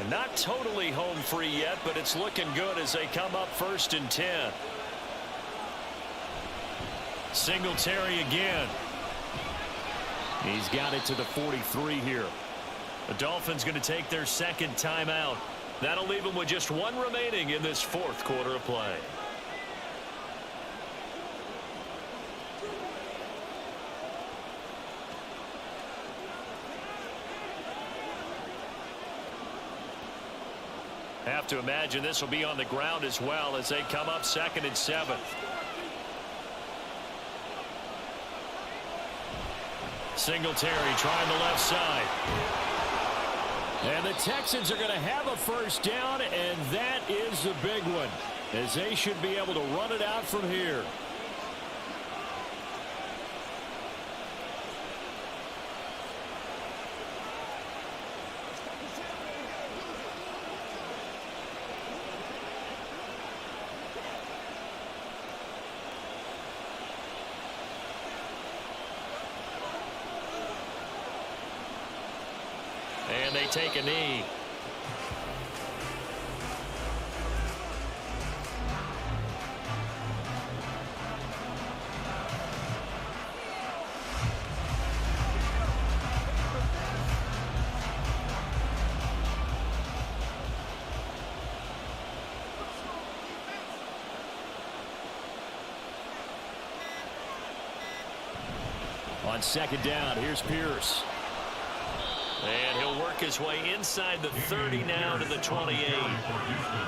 Not totally home free yet, but it's looking good as they come up 1st and 10. Singletary again. He's got it to the 43 here. The Dolphins going to take their second timeout. That'll leave them with just 1 remaining in this 4th quarter of play. Have to imagine this will be on the ground as well as they come up 2nd and 7. Singletary trying the left side. And the Texans are going to have a first down, and that is the big one, as they should be able to run it out from here. And they take a knee. On second down, here's Pierce. And he'll work his way inside the 30 now to the 28.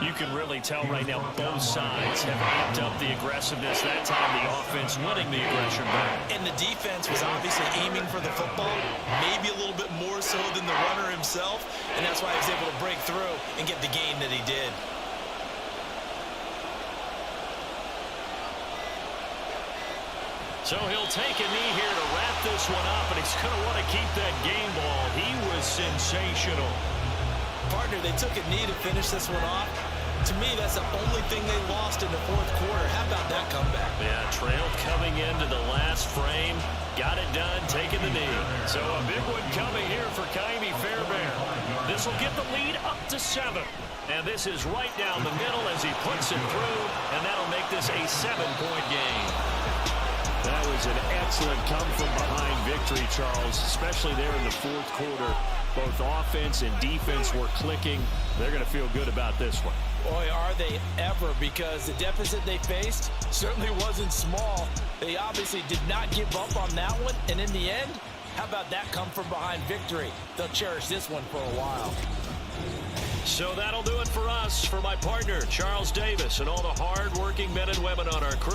You can really tell right now both sides have amped up the aggressiveness. That time the offense winning the aggression back. And the defense was obviously aiming for the football, maybe a little bit more so than the runner himself, and that's why he was able to break through and get the gain that he did. So he'll take a knee here to wrap this one up, and he's going to want to keep that game ball. He was sensational. Partner, they took a knee to finish this one off. To me, that's the only thing they lost in the fourth quarter. How about that comeback? Yeah, trailed coming into the last frame. Got it done, taking the knee. So a big one coming here for Kaimi Fairbairn. This will get the lead up to 7. And this is right down the middle as he puts it through, and that'll make this a 7-point game. That was an excellent come-from-behind victory, Charles, especially there in the fourth quarter. Both offense and defense were clicking. They're going to feel good about this one. Boy, are they ever, because the deficit they faced certainly wasn't small. They obviously did not give up on that one, and in the end, how about that come-from-behind victory? They'll cherish this one for a while. So that'll do it for us. For my partner, Charles Davis, and all the hard-working men and women on our crew.